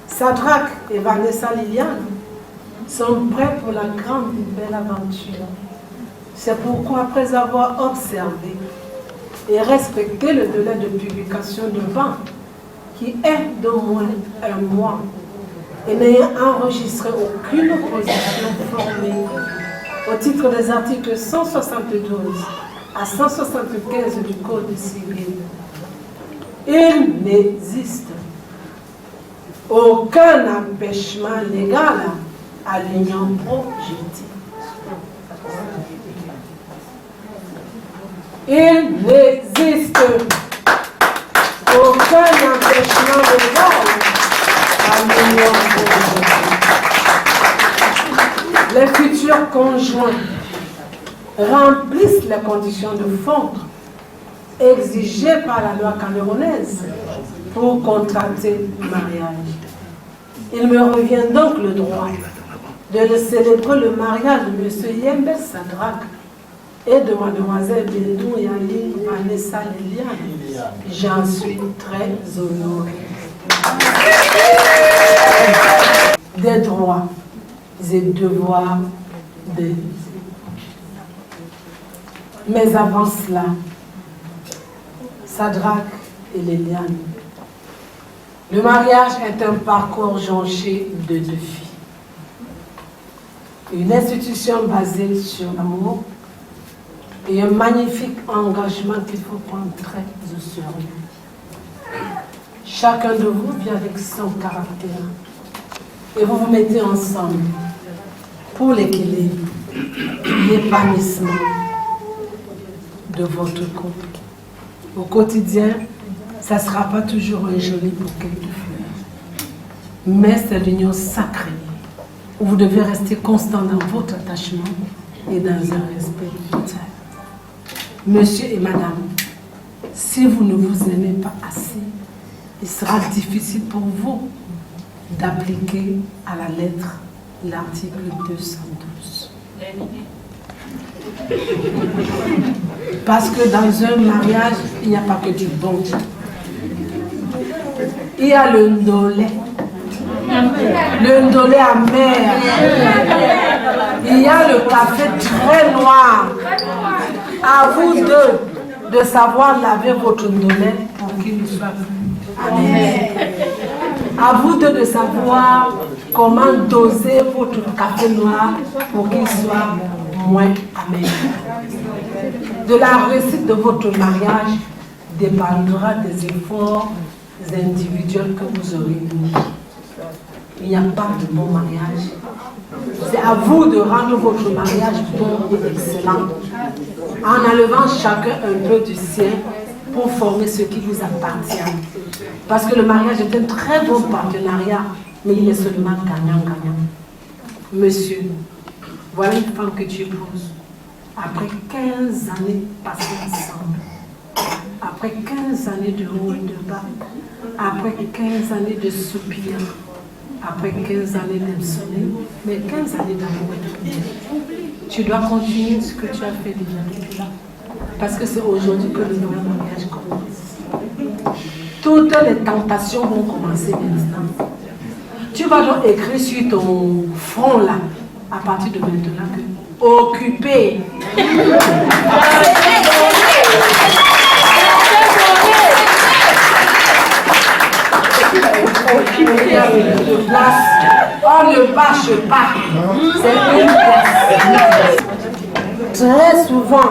Sadrach et Vanessa Liliane sont prêts pour la grande et belle aventure. C'est pourquoi, après avoir observé et respecté le délai de publication du ban, qui est d'au moins un mois, et n'ayant enregistré aucune opposition formée au titre des articles 172 à 175 du Code civil, il n'existe aucun empêchement légal à l'union projetée. Il n'existe aucun empêchement légal à l'union projetée. Les futurs conjoints remplissent les conditions de fond exigées par la loi camerounaise pour contracter le mariage. Il me revient donc le droit de célébrer le mariage de M. Yembe Sadrach et de Mademoiselle Bindou Yali Vanessa Liliane. J'en suis très honorée. Des droits et devoirs de vie. Mais avant cela, Sadrach et Liliane, le mariage est un parcours jonché de défis. Une institution basée sur l'amour et un magnifique engagement qu'il faut prendre très au sérieux. Chacun de vous vient avec son caractère et vous vous mettez ensemble pour l'équilibre, l'épanouissement de votre couple. Au quotidien, ça ne sera pas toujours un joli bouquet de fleurs, mais c'est l'union sacrée où vous devez rester constant dans votre attachement et dans un respect total. Monsieur et madame, si vous ne vous aimez pas assez, il sera difficile pour vous d'appliquer à la lettre l'article 212. Parce que dans un mariage, il n'y a pas que du bon. Il y a le ndolé amer. Il y a le café très noir. À vous deux de savoir laver votre ndolé pour qu'il soit amer. À vous deux de savoir comment doser votre café noir pour qu'il soit moins amer. De la réussite de votre mariage dépendra des efforts individuels que vous aurez mis. Il n'y a pas de bon mariage. C'est à vous de rendre votre mariage bon et excellent, en enlevant chacun un peu du sien pour former ce qui vous appartient. Parce que le mariage est un très bon partenariat, mais il est seulement gagnant-gagnant. Monsieur, voilà une femme que tu épouses. Après 15 années passées ensemble, après 15 années de haut et de bas, après 15 années de soupirs, après 15 années d'insomnie, mais 15 années d'amour et de prière, tu dois continuer ce que tu as fait déjà depuis là. Parce que c'est aujourd'hui que le nouveau mariage commence. Toutes les tentations vont commencer maintenant. Tu vas donc écrire sur ton front là, à partir de maintenant, que occupé. De place. On ne bâche pas. C'est une place. Très souvent,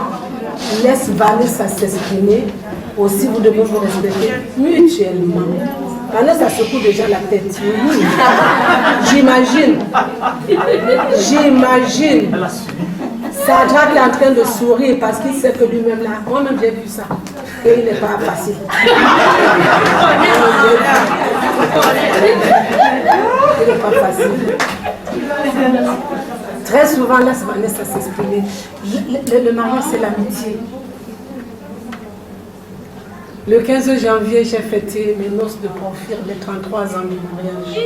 laisse Vanessa s'exprimer. Aussi, vous devez vous respecter mutuellement. Vanessa secoue déjà la tête. J'imagine. Sadrak est en train de sourire parce qu'il sait que lui-même là, moi-même j'ai vu ça. Et il n'est pas facile. Il n'est pas facile. Très souvent, laisse Vanessa s'exprimer. Le mariage, c'est l'amitié. Le 15 janvier, j'ai fêté mes noces de Porphyre, les 33 ans du mariage.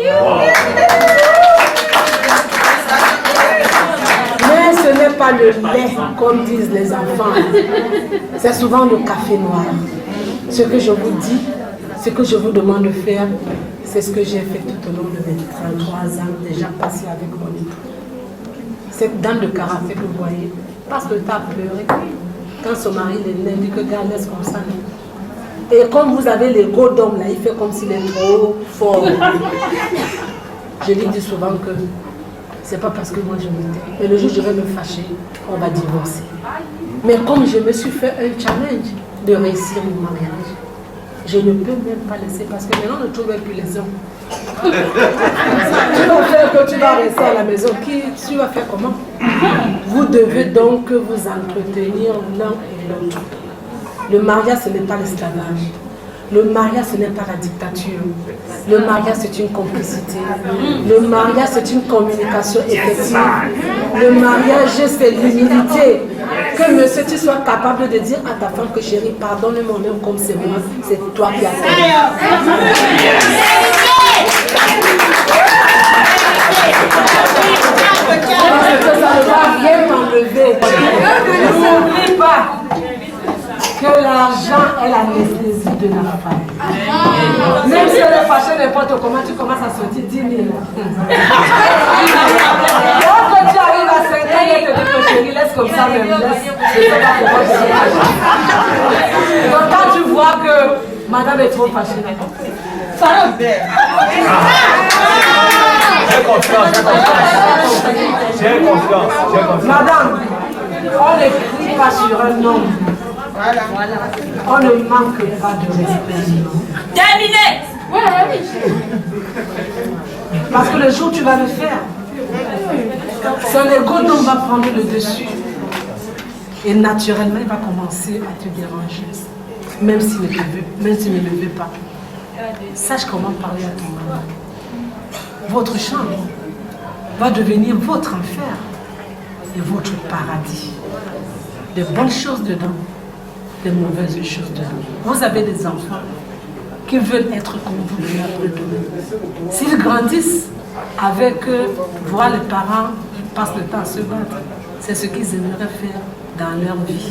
Mais ce n'est pas le lait, comme disent les enfants. C'est souvent le café noir. Ce que je vous dis, ce que je vous demande de faire, c'est ce que j'ai fait tout au long de mes 33 ans déjà passé avec mon époux. Cette dame de caractère que vous voyez, parce que tu as pleuré. Quand son mari est dit que gars, laisse comme ça. Et comme vous avez l'ego d'homme là, il fait comme s'il est trop fort. Je lui dis souvent que c'est pas parce que moi je m'étais. Mais le jour où je vais me fâcher, on va divorcer. Mais comme je me suis fait un challenge de réussir mon mariage, je ne peux même pas laisser parce que maintenant on ne trouve plus les hommes. Tu vas faire que tu vas rester à la maison. Tu vas faire comment? Vous devez donc vous entretenir l'un et l'autre. Le mariage, ce n'est pas l'esclavage. Le mariage, ce n'est pas la dictature. Le mariage, c'est une complicité. Le mariage, c'est une communication effective. Le mariage, c'est l'humilité. Que monsieur, tu sois capable de dire à ta femme que chérie, pardonne-moi même comme c'est moi, c'est toi qui as fait. Parce que ça ne va rien t'enlever. N'oublie pas que l'argent est l'anesthésie de la femme. Même si elle est fâchée n'importe comment, tu commences à sortir 10 000. Quand tu arrives à 5 ans, elle te dit que chérie, laisse comme ça, même laisse. Je ne sais pas pourquoi je suis fâchée. Donc quand tu vois que madame est trop fâchée, J'ai confiance. Madame, on n'écrit pas sur un homme. On ne manque pas de respect. Terminé. Parce que le jour où tu vas le faire, son ego d'homme va prendre le dessus. Et naturellement, il va commencer à te déranger. Même s'il ne le veut pas. Sache comment parler à ton mari. Votre chambre va devenir votre enfer et votre paradis. Des bonnes choses dedans, des mauvaises choses dedans. Vous avez des enfants qui veulent être comme vous après demain. S'ils grandissent avec voir les parents qui passent le temps à se battre, c'est ce qu'ils aimeraient faire dans leur vie.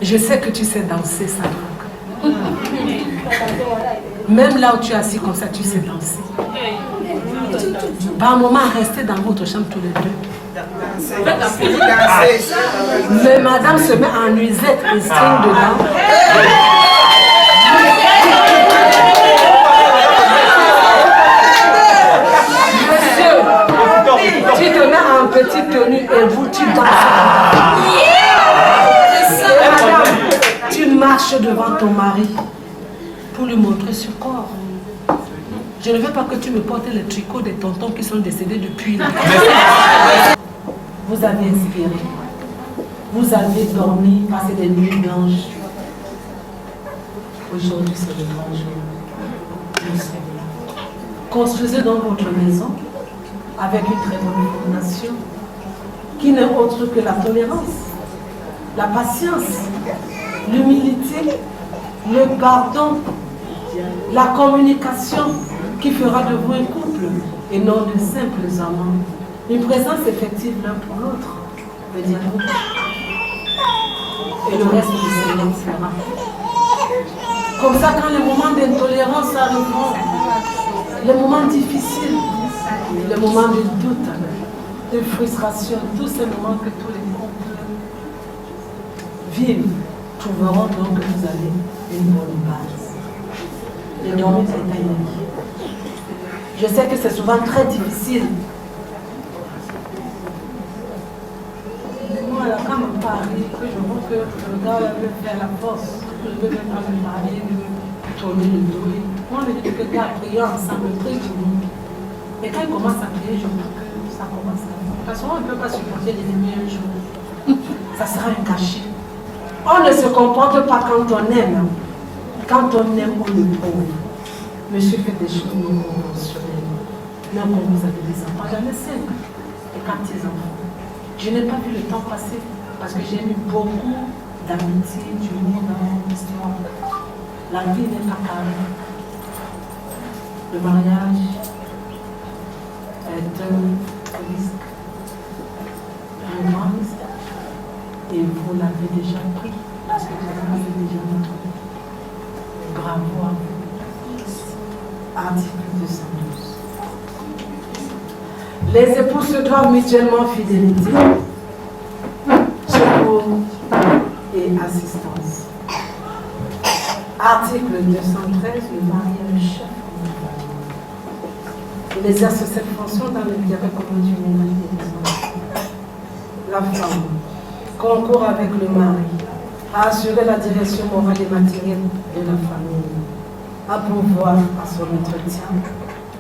Je sais que tu sais danser, Sadrak. Même là où tu es assis comme ça, tu sais danser. Par moment, restez dans votre chambre tous les deux. Mais madame se met en nuisette et string dedans. ton mari pour lui montrer ce corps. Je ne veux pas que tu me portes les tricots des tontons qui sont décédés depuis là. Vous avez inspiré. Vous avez dormi, passé des nuits blanches. Aujourd'hui, c'est le grand jour. Construisez donc votre maison avec une très bonne fondation qui n'est autre que la tolérance, la patience, l'humilité, le pardon, la communication qui fera de vous un couple et non de simples amants. Une présence effective l'un pour l'autre, me dites-vous. Et le reste du Seigneur sera. Comme ça, quand les moments d'intolérance arriveront, les moments difficiles, les moments de doute, de frustration, tous ces moments que tous les couples vivent, trouveront donc que vous avez une bonne base. Et dormir, c'est un ami. Je sais que c'est souvent très difficile. Moi, quand mon pari, que je vois que le gars veut faire la force, que je veux même pas me marier, je veux tourner le dos. Moi, je me dis que le gars prier ensemble, prie pour nous. Et quand il commence à prier, je vois que ça commence à faire. Parce qu'on ne peut pas supporter l'ennemi un jour. Ça sera un cachet. On ne se comporte pas quand on aime. Quand on aime, on le prouve. Monsieur fait des choses non conventionnelles. Même quand vous avez des enfants, j'en ai 5 et 4 petits-enfants. Je n'ai pas vu le temps passer parce que j'ai eu beaucoup d'amitié, d'humour dans mon histoire. La vie n'est pas calme. Le mariage est un risque, un grand risque. Et vous l'avez déjà pris parce que vous l'avez déjà montré. Bravo à vous. Article 212. Les époux se doivent mutuellement fidélité, secours et assistance. Article 213, le mari est le chef. Il exerce cette fonction dans le dialogue commun du ménage. La femme concourt avec le mari à assurer la direction morale et matérielle de la famille, à pourvoir à son entretien,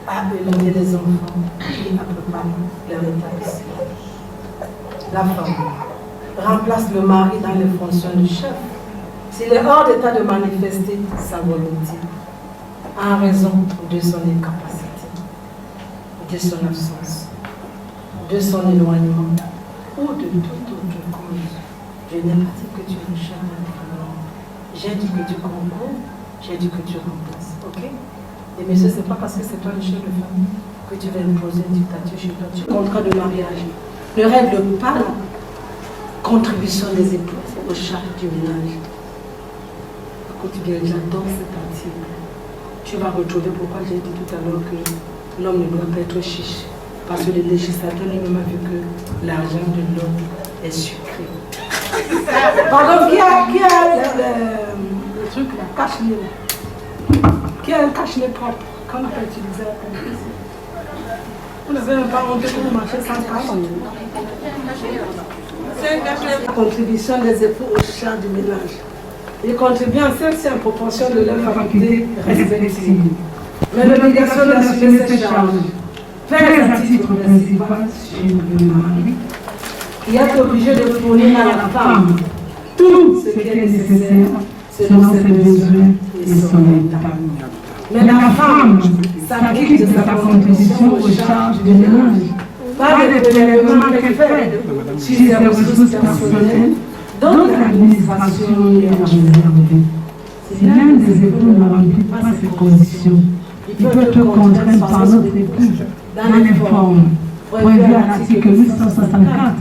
à élever les enfants et à préparer leur établissement. La femme remplace le mari dans les fonctions du chef s'il est hors d'état de manifester sa volonté en raison de son incapacité, de son absence, de son éloignement ou de toute autre cause. Je n'ai pas dit que tu es le chef de la famille. J'ai dit que tu concours, j'ai dit que tu remplaces. Ok? Et monsieur, ce n'est pas parce que c'est toi le chef de famille que tu vas imposer une dictature chez toi. Le contrat de mariage ne règle pas la contribution des époux aux charges du ménage. Écoute bien, j'adore cet article. Tu vas retrouver pourquoi j'ai dit tout à l'heure que l'homme ne doit pas être chiche. Parce que le législateur lui-même a vu que l'argent de l'homme est sucré. Pardon, qui a le truc là, cache-nez là. Qui a un cache-nez propre qu'on peut utiliser la comprise. Vous n'avez même pas honte que vous marchez sans cache. La contribution des époux aux charges du ménage. Ils contribuent en celle-ci en proportion de leur faculté respective. Mais l'obligation d'assumer ces charges pèse à titre principal sur le mari, qui est obligé de fournir à la femme tout ce qui est nécessaire selon ses besoins et son état. Mais la femme s'acquitte de sa contribution aux charges du ménage par les prélèvements qu'elle fait sur ses ressources personnelles dont l'administration lui est réservée. Si l'un des époux ne remplit pas ces conditions, il peut être contraint par notre époux dans les formes prévues à l'article 864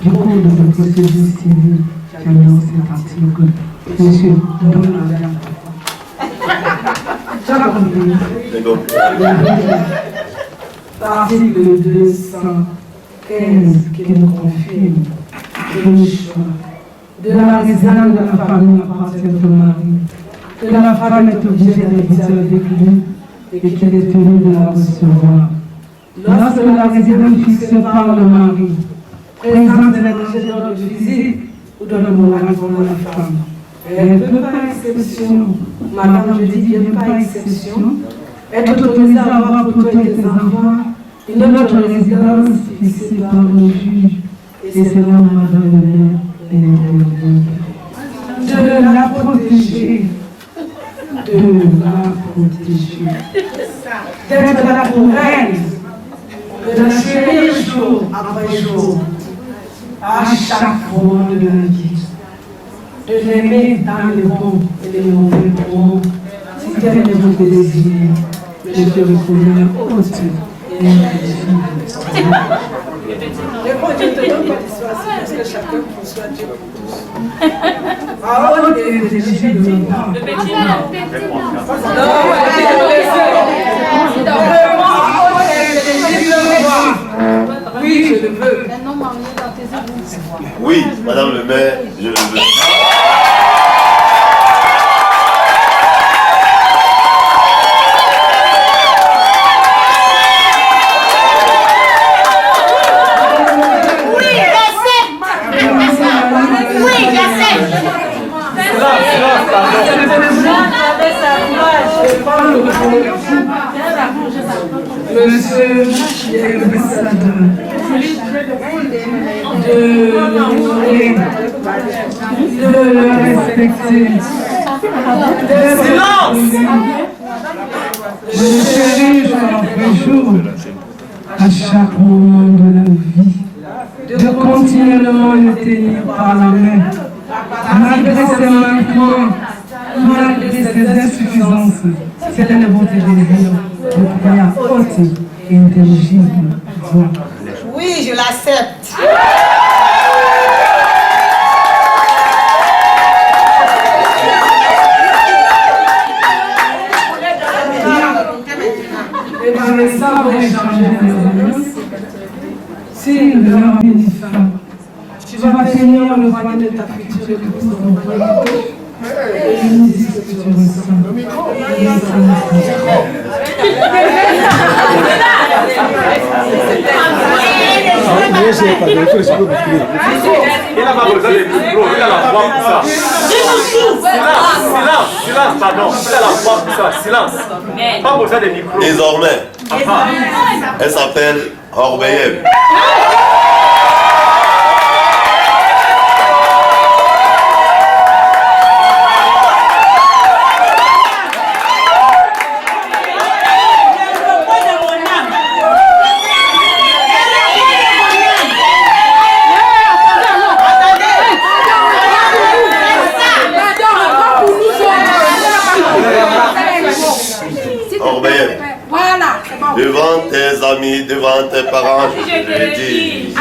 du Code de procédure civile. J'adore cet article. Monsieur, donne la Article 215 qui nous confirme le choix de la résidence de la famille appartient au mari, que la femme est obligée d'habiter avec lui et qu'elle est tenue de la recevoir. Lorsque la résidence fixée par le mari présente les dangers d'ordre physique ou de la moral pour la femme, Elle ne peut pas exception, madame, je dis bien pas exception, être autorisée à avoir pour toi et tes enfants une autre résidence fixée par le juge. Et c'est là, madame le maire, de la protéger, d'être là pour elle, de la chérir jour après jour, à chaque moment de la vie, de l'aimer dans les bons et les mauvais moments. Si tel est votre désir, je te reconnais haute et intelligible. Je te donne pas d'histoire, parce que chacun conçoit Dieu pour tous. Haute et intelligible de moi. Oui, je le veux. Oui, madame le maire, je le veux. Monsieur l'ambassadeur, de l'honorer, de le respecter, de le chérir jour après jour, à chaque moment de la vie, de continuellement le tenir par la main, malgré ses manquements, malgré ses insuffisances. C'est un votre désir de prière haute et intelligible. Oui, je l'accepte. Et par le sabre échanger les alliances, si le leur une femme, tu vas tenir le poignet de ta future épouse dans ton poignet gauche. Et il nous dit ce que tu ressens. Il n'a pas besoin de micro, il a la voix pour ça. Silence, pardon. Il a la voix pour ça, silence. Pas besoin de micro. Désormais, elle s'appelle Orbeyev. Devant tes amis, devant tes parents, je te le dis.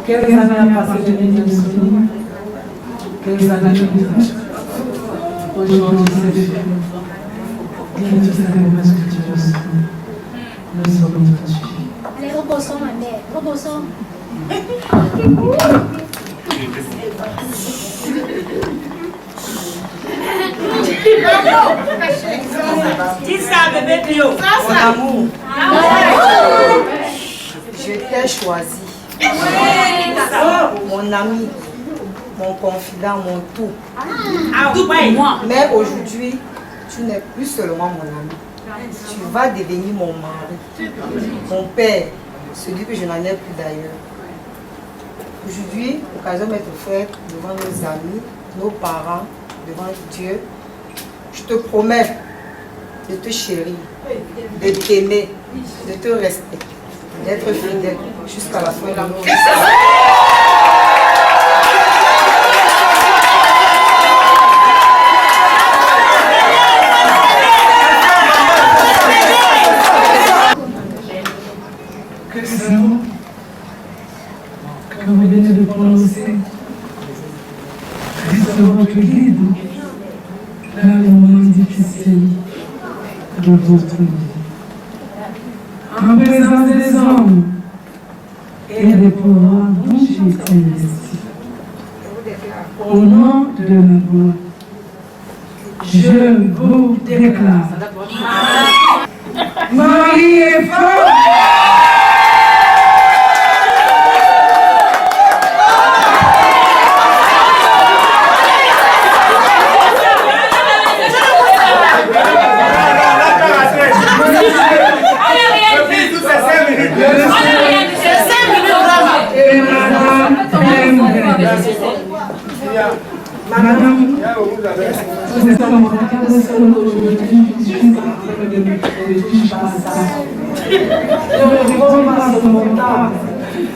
Quelles années a passé de l'insomnie? Quelles années de vie? Aujourd'hui, c'est fait. Viens tout simplement ce que tu ressens. Nous sommes gratuits. Allez, reposons, ma mère, reposons. Dis ça, bébé Pio. Mon amour. Je t'ai choisi. Mon ami, mon confident, mon tout. Tout pour moi. Mais aujourd'hui, tu n'es plus seulement mon ami. Tu vas devenir mon mari, mon père, celui que je n'en ai plus d'ailleurs. Aujourd'hui, l'occasion d'être faite devant nos amis, nos parents, devant Dieu. Je te promets de te chérir, de t'aimer, de te respecter, d'être fidèle jusqu'à la fin de nos vies. Que ce mot que vous venez de prononcer reste votre guide dans les moments difficiles de votre vie. En présence des hommes, et des pouvoirs dont j'ai été investi. Au nom de la loi, je vous déclare Marie est forte. Madame, vous êtes en train de se aujourd'hui,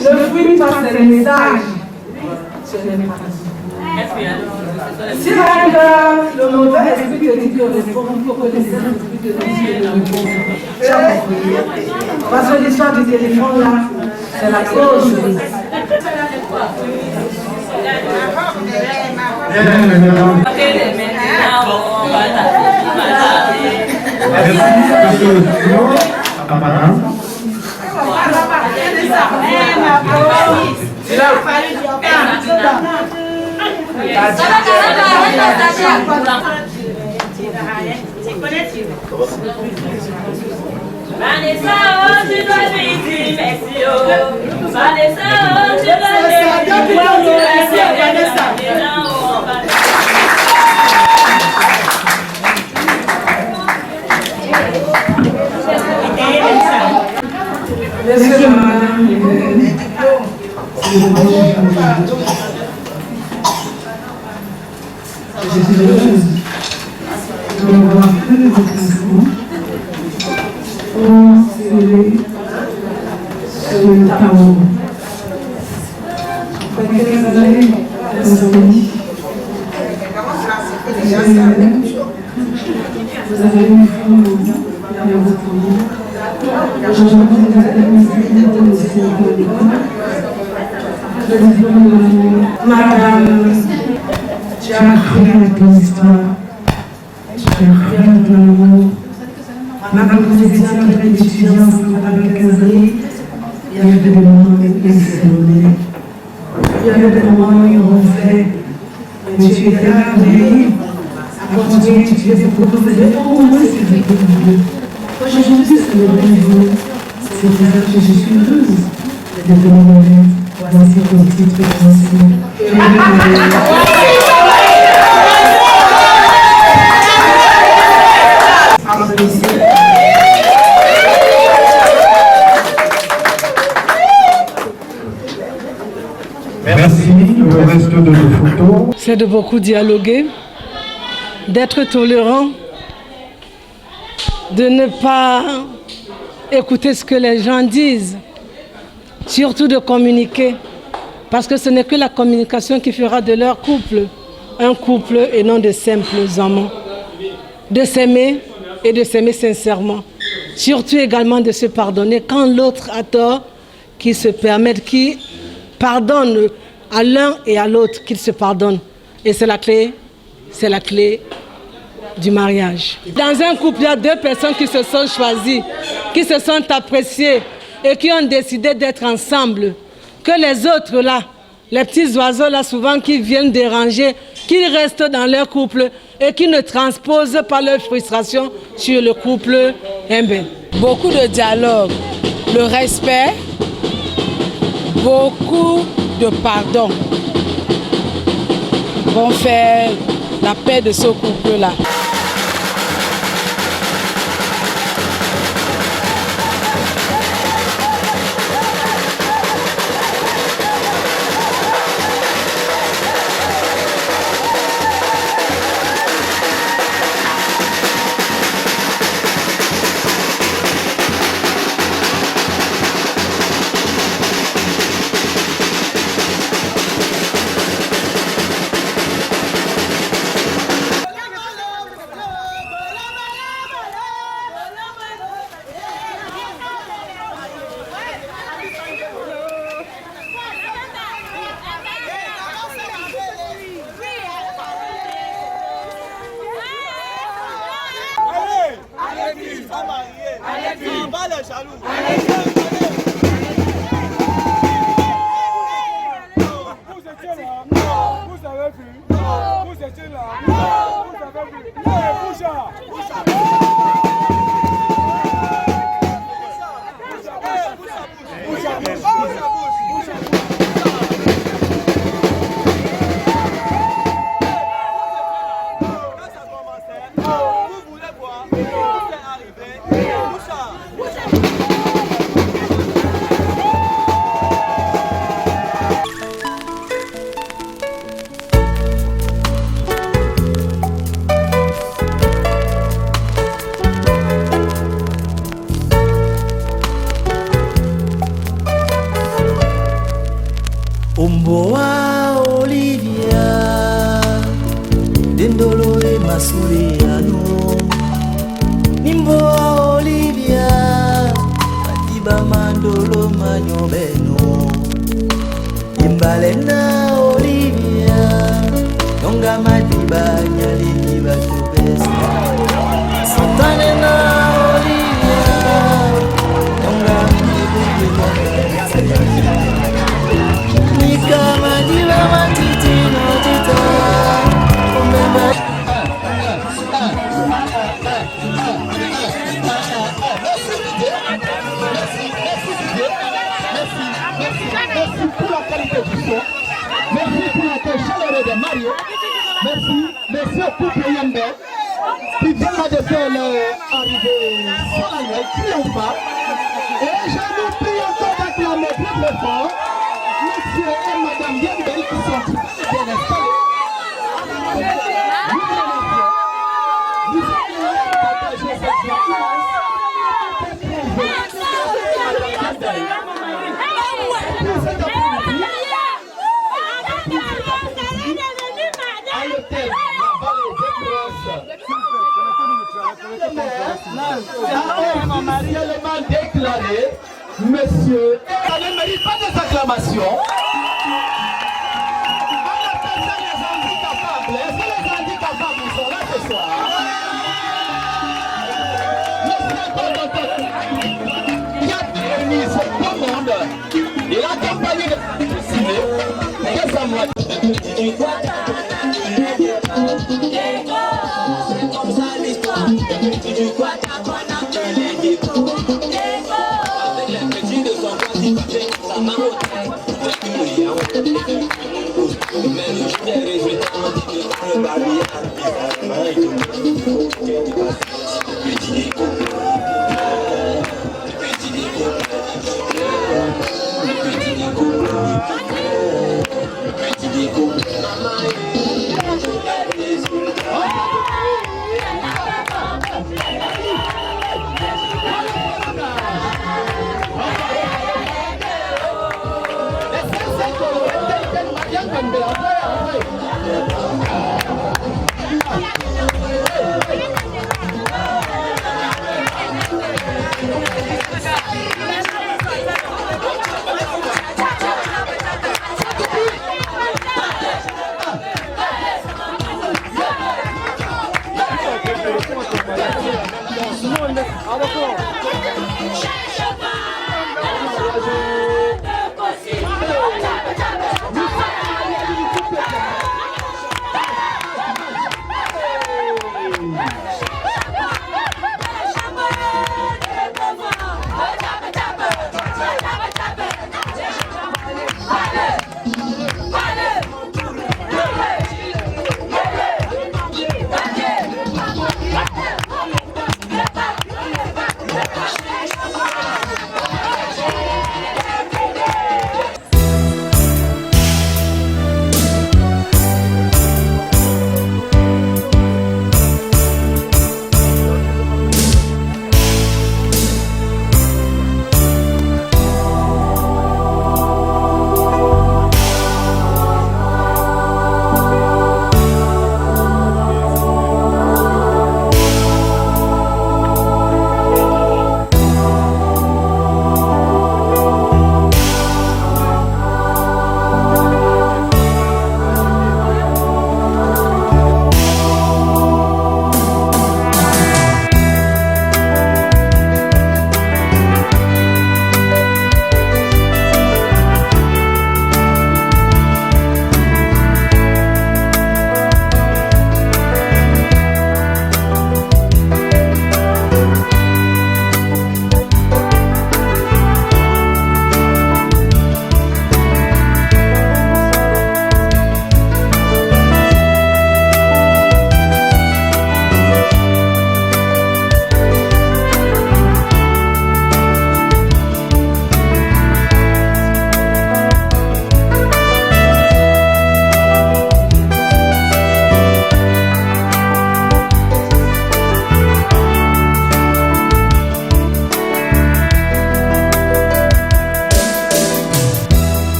je fruit passe le message, ce n'est pas dit. Si le mauvais esprit te dit que répondre, il faut que les esprits te disent de répondre. Parce que l'histoire du téléphone là, c'est la cause. Vanessa, oh, tu dois lui dire merci, oh. Vanessa, oh, tu dois lui dire merci, Monsieur, madame, je suis heureuse de m'avoir fait le déplacement pour sceller ce tableau. Après quelques années d'insomnie, vous avez une femme dans votre vie. Aujourd'hui, vous êtes administrateur de ce le diplôme de l'amour. Madame, tu as cru à ton histoire. Tu as cru à ton amour. Madame, vous étiez en train d'étudier ensemble avec 15 années. Il y avait des moments où il s'est donné. Il y avait des moments où il refait. Mais tu étais là, vieillie, à continuer à étudier ces propos. Au moins, c'était pour vous. Aujourd'hui, c'est le bon jour. C'est pour ça que je suis heureuse de demander. Voici ton titre français. Merci. Le reste de nos photos. C'est de beaucoup dialoguer, d'être tolérant, de ne pas écouter ce que les gens disent, surtout de communiquer, parce que ce n'est que la communication qui fera de leur couple un couple et non de simples amants. De s'aimer et de s'aimer sincèrement. Surtout également de se pardonner quand l'autre a tort, qu'ils se permettent, qu'ils pardonnent à l'un et à l'autre, qu'ils se pardonnent. Et c'est la clé du mariage. Dans un couple, il y a deux personnes qui se sont choisies, qui se sont appréciées et qui ont décidé d'être ensemble. Que les autres là, les petits oiseaux là souvent qui viennent déranger, qu'ils restent dans leur couple et qui ne transposent pas leur frustration sur le couple. Beaucoup de dialogue, le respect, beaucoup de pardon vont faire la paix de ce couple-là. Omboa Olivia Dendolo e Masuriano Nimboa Olivia Matiba Mandolo Manyobeno Imbalena Olivia Nonga Matiba Nyali Batupesa Santanena Olivia Nonga Kama diva matiti notita Umemba Merci pour la qualité du son. Merci pour l'accueil chaleureux de Mario. Merci au couple Yambe qui vient là de faire l'arrivée solennelle, triomphale. Et je vous prie encore d'acclamer très très fort Monsieur et Madame Yambel qui sont très bien installés. Vous allez partager cette joie. À l'hôtel a officiellement déclaré Monsieur, et ça ne mérite pas des acclamations. On appelle ça les handicapables. Est-ce que les handicapables sont là ce soir? Il a réuni ce beau monde. Il a accompagné le ciné. Qu'est-ce que ça moi? C'est comme ça l'histoire. Du quoi t'as qu'on appelle les décos. Avec les petits de son côté, ça m'a ôté. Mais le jour des résultats, on dit que le barrière,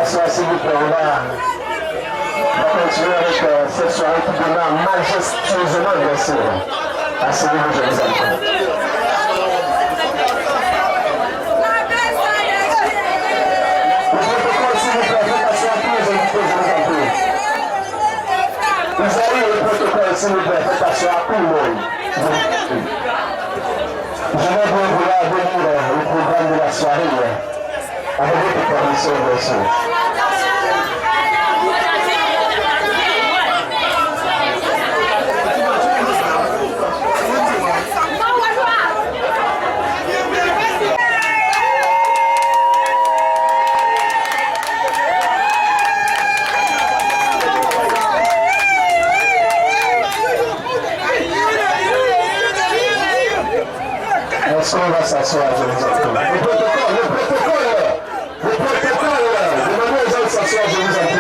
s'asseoir s'il vous plaît, on va continuer avec cette soirée qui démarre majestueusement, bien sûr. Asseyez-vous, je vous en prie. Vous avez le protocole, s'il vous plaît, faites asseoir tout le monde. Je vais vous vouloir venir au programme de la soirée avec votre permission, bien sûr. Est-ce qu'on va s'asseoir, je vous en prie. Le protocole, demandez aux autres de s'asseoir, je vous en prie.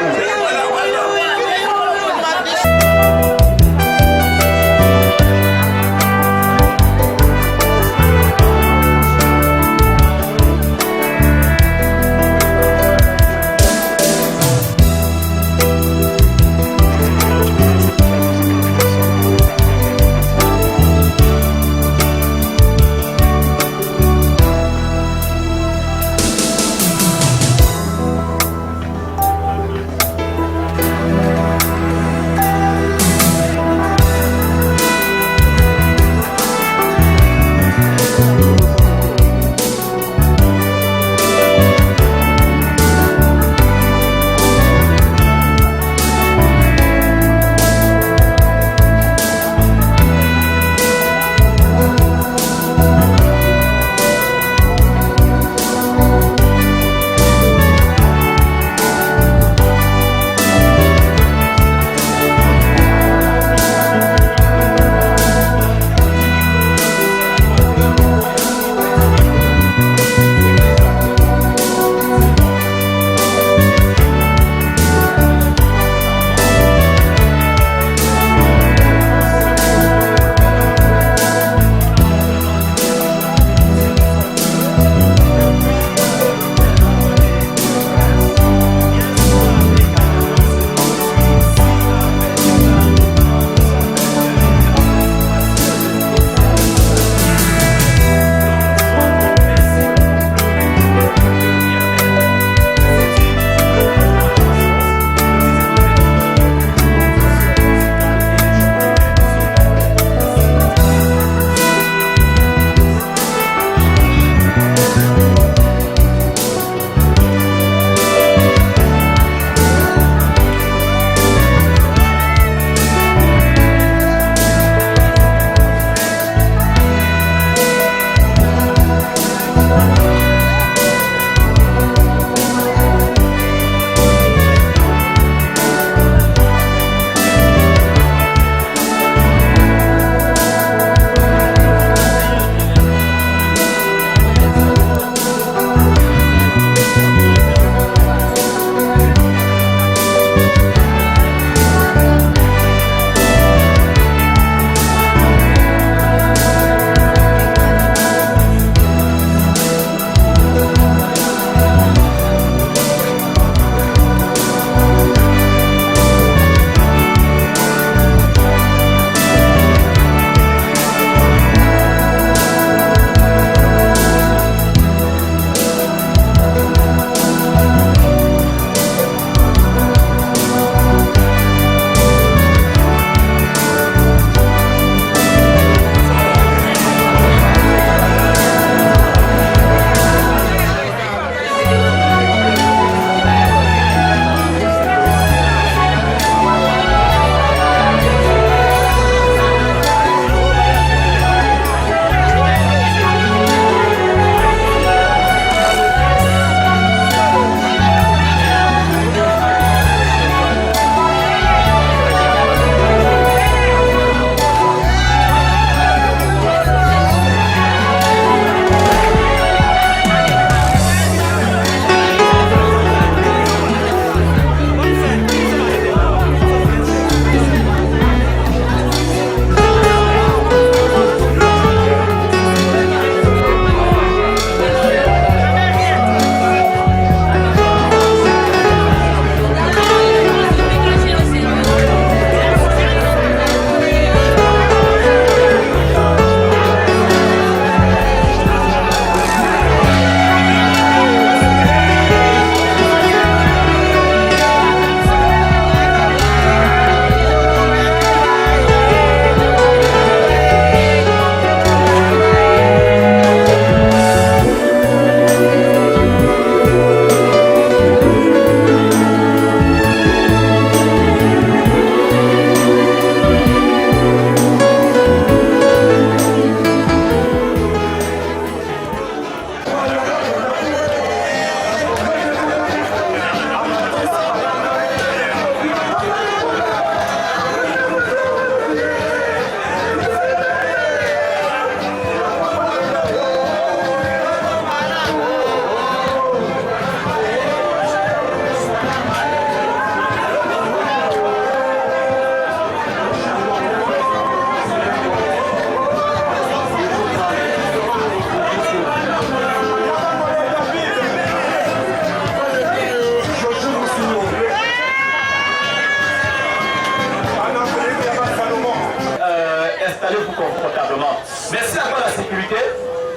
installez-vous confortablement. Merci encore à la sécurité.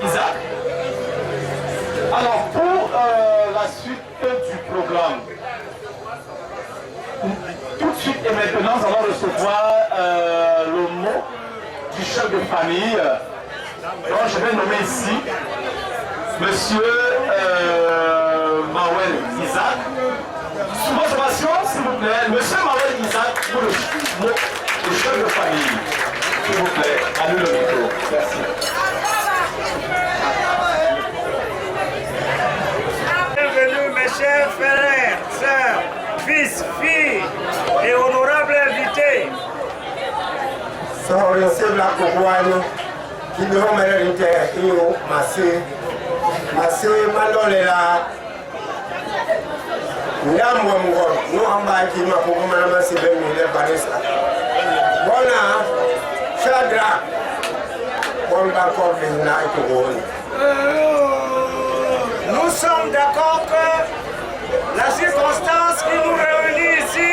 Isaac. Alors, pour la suite du programme, tout de suite et maintenant, nous allons recevoir le mot du chef de famille. Donc, je vais nommer ici Monsieur Mawel Isaac. Sous votre ovation, s'il vous plaît, Monsieur Mawel Isaac, pour le chef de famille. S'il vous plaît, à nous le micro. Merci. Bienvenue mes chers frères, sœurs, fils, filles et honorables invités. Sɔhɔri se bla kokoani kini hɔn mɛrɛ ni tɛ iyo mase malɔ le la ndamwemgɔ nu an b'a di ma ko bamananma se bɛ min lɛ Vanessa bɔnna Sadra bɔnba kɔ bɛ na kokoani. Nous sommes d'accord que la circonstance qui nous réunit ici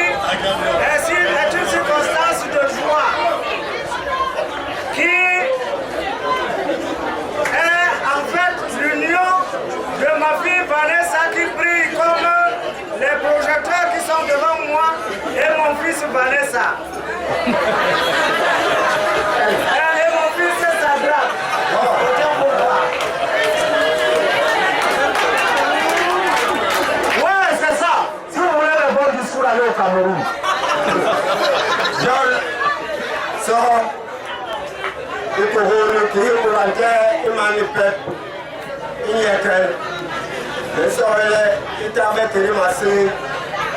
est une circonstance de joie qui est en fait l'union de ma fille Vanessa qui brille comme les projecteurs qui sont devant moi et mon fils Vanessa. Et mon fils Sadra. Aller au Cameroun. John sort et pour le qui est pour entrer, il manipule. Il y a que le sort est avec les massés,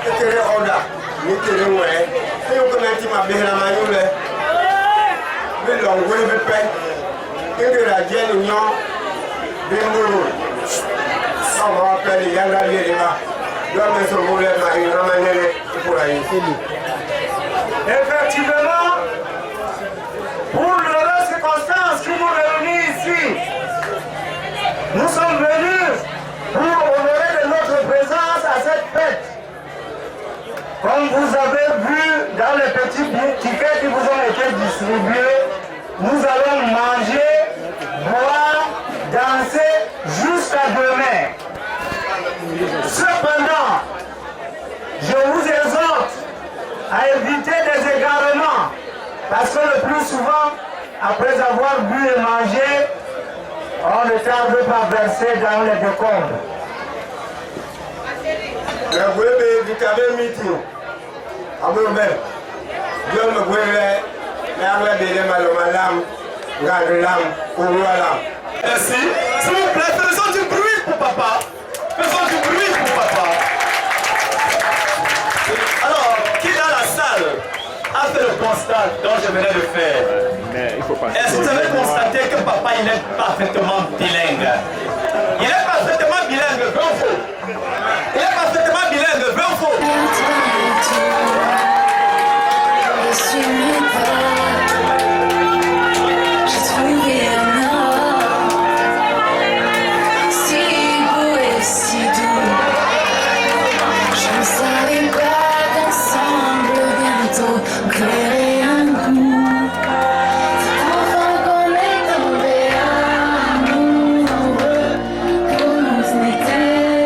et les ordres, ni que les moyens. Et on commence à bien la manule. Mais l'on veut le pain. Et de la dienne union, bien mourou. On va appeler les gens d'aller là. Effectivement, pour l'heureuse circonstance qui nous réunit ici, nous sommes venus pour honorer de notre présence à cette fête. Comme vous avez vu dans les petits tickets qui vous ont été distribués, nous allons manger, boire, danser jusqu'à demain. Cependant, je vous exhorte à éviter des égarements, parce que le plus souvent, après avoir bu et mangé, on ne tarde pas verser dans les décombres. Merci. S'il vous plaît, faisons du bruit pour papa. Faisons du bruit pour papa. Alors, qui dans la salle a fait le constat dont je venais de faire? Est-ce que vous avez constaté que papa il est parfaitement bilingue? Il est parfaitement bilingue, vrai ou faux? Il est parfaitement bilingue, vrai ou faux? Créer un goût, enfin qu'on est tombé amoureux, comme ce n'était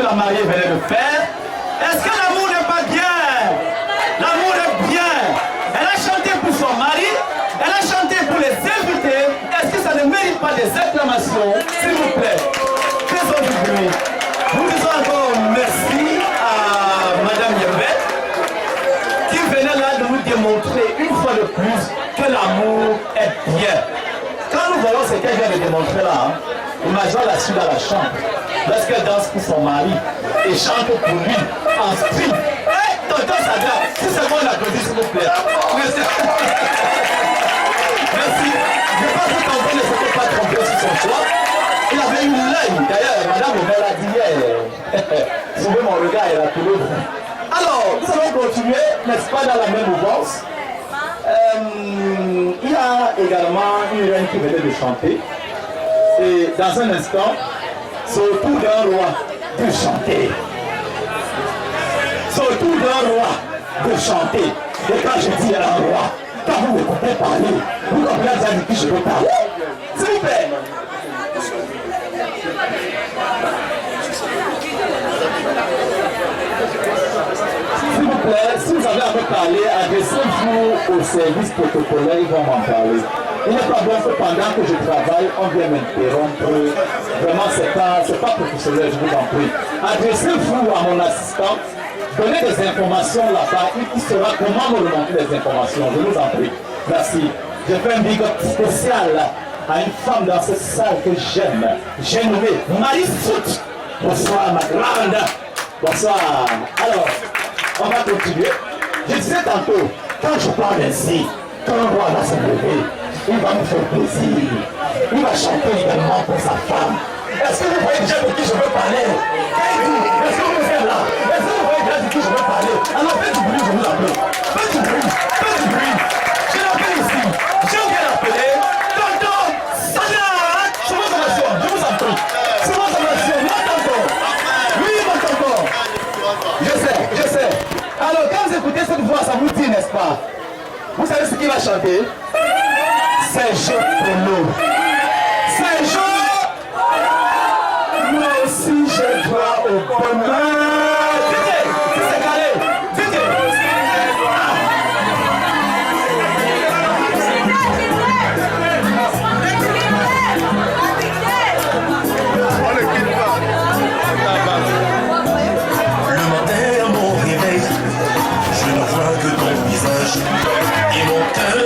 la mariée venait de faire. Est-ce que l'amour n'est pas bien? L'amour est bien. Elle a chanté pour son mari, elle a chanté pour les invités. Est-ce que ça ne mérite pas des acclamations? S'il vous plaît, faisons du bruit. Nous disons encore merci à Madame Yembet qui venait là de nous démontrer une fois de plus que l'amour est bien. Quand nous voyons ce qu'elle vient de démontrer là, imaginons la suite à la chambre. Lorsqu'elle danse pour son mari et chante pour lui en street. Hé, tonton Sadra, si c'est moi l'applaudis s'il vous plaît. Merci. Merci. Je pense que tonton ne s'était pas trompé sur son choix. Il avait eu l'œil. D'ailleurs, Madame Omer a dit hier, sauvez mon regard, elle a tout le bout. Alors, nous allons continuer, n'est-ce pas, dans la même mouvance. Il y a également une reine qui venait de chanter. Et dans un instant, c'est au tour d'un roi de chanter. C'est au tour d'un roi de chanter. Et quand je dis à un roi, quand vous m'écoutez parler, vous comprenez déjà de qui je veux parler. S'il vous plaît. S'il vous plaît, si vous avez à me parler, adressez-vous au service protocolaire, ils vont m'en parler. Il n'est pas bon que pendant que je travaille, on vient m'interrompre. Vraiment, c'est pas professionnel, je vous en prie. Adressez-vous à mon assistant, donnez des informations là-bas, il saura comment me remonter les informations. Je vous en prie. Merci. Je fais un big up spécial à une femme dans cette salle que j'aime. J'ai nommé Marie Sout. Bonsoir, ma grande. Bonsoir. Alors, on va continuer. Je disais tantôt, quand je parle ainsi, quand un roi va se lever, il va me faire plaisir. Il va chanter également pour sa femme. Est-ce que vous voyez déjà de qui je veux parler? Est-ce que vous êtes là? Est-ce que vous voyez déjà de qui je veux parler? Alors faites du bruit, je vous appelle. Faites du bruit, faites du bruit. Je l'appelle ici. Je viens l'appeler. Tonton Sadra. C'est votre nation, je vous en prie. C'est votre nation, mon tonton. Oui, mon tonton. Je sais. Alors quand vous écoutez cette voix, ça vous dit, n'est-ce pas? Vous savez ce qu'il va chanter? C'est jour pour nous. C'est jour. Moi aussi j'ai droit au bonheur. C'est calé. Le matin à mon réveil, je ne vois que ton visage et mon cœur.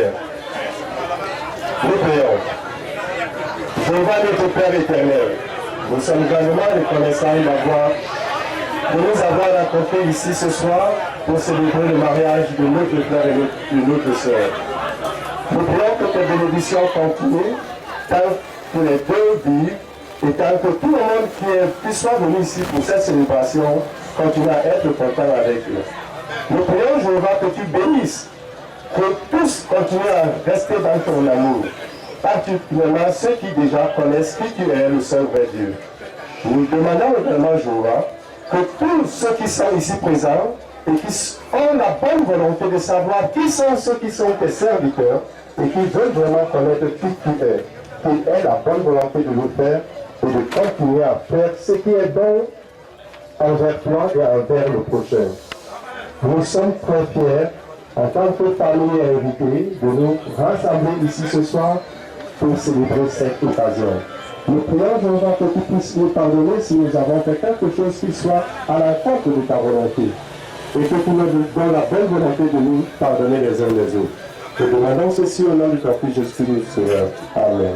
prière. Nous prions. Jéhovah notre Père éternel, nous sommes grandement reconnaissants de nous avoir rencontrés ici ce soir pour célébrer le mariage de notre frère et de notre sœur. Nous prions que tes bénédictions continuent tant que les deux vivent et tant que tout le monde qui soit venu ici pour cette célébration continue à être content avec eux. Nous prions, Jéhovah, que tu bénisses, que tous continuent à rester dans ton amour, particulièrement ceux qui déjà connaissent qui tu es, le seul vrai Dieu. Nous demandons également, Jéhovah, que tous ceux qui sont ici présents et qui ont la bonne volonté de savoir qui sont ceux qui sont tes serviteurs et qui veulent vraiment connaître qui tu es, qu'ils aient la bonne volonté de le faire et de continuer à faire ce qui est bon envers toi et envers le prochain. Nous sommes très fiers, en tant que famille invitée, de nous rassembler ici ce soir pour célébrer cette occasion. Nous prions, Jéhovah, que tu puisses nous pardonner si nous avons fait quelque chose qui soit à l'encontre de ta volonté. Et que tu nous donnes la bonne volonté de nous pardonner les uns les autres. Nous demandons ceci au nom de ton Fils Jésus-Christ, Seigneur. Amen.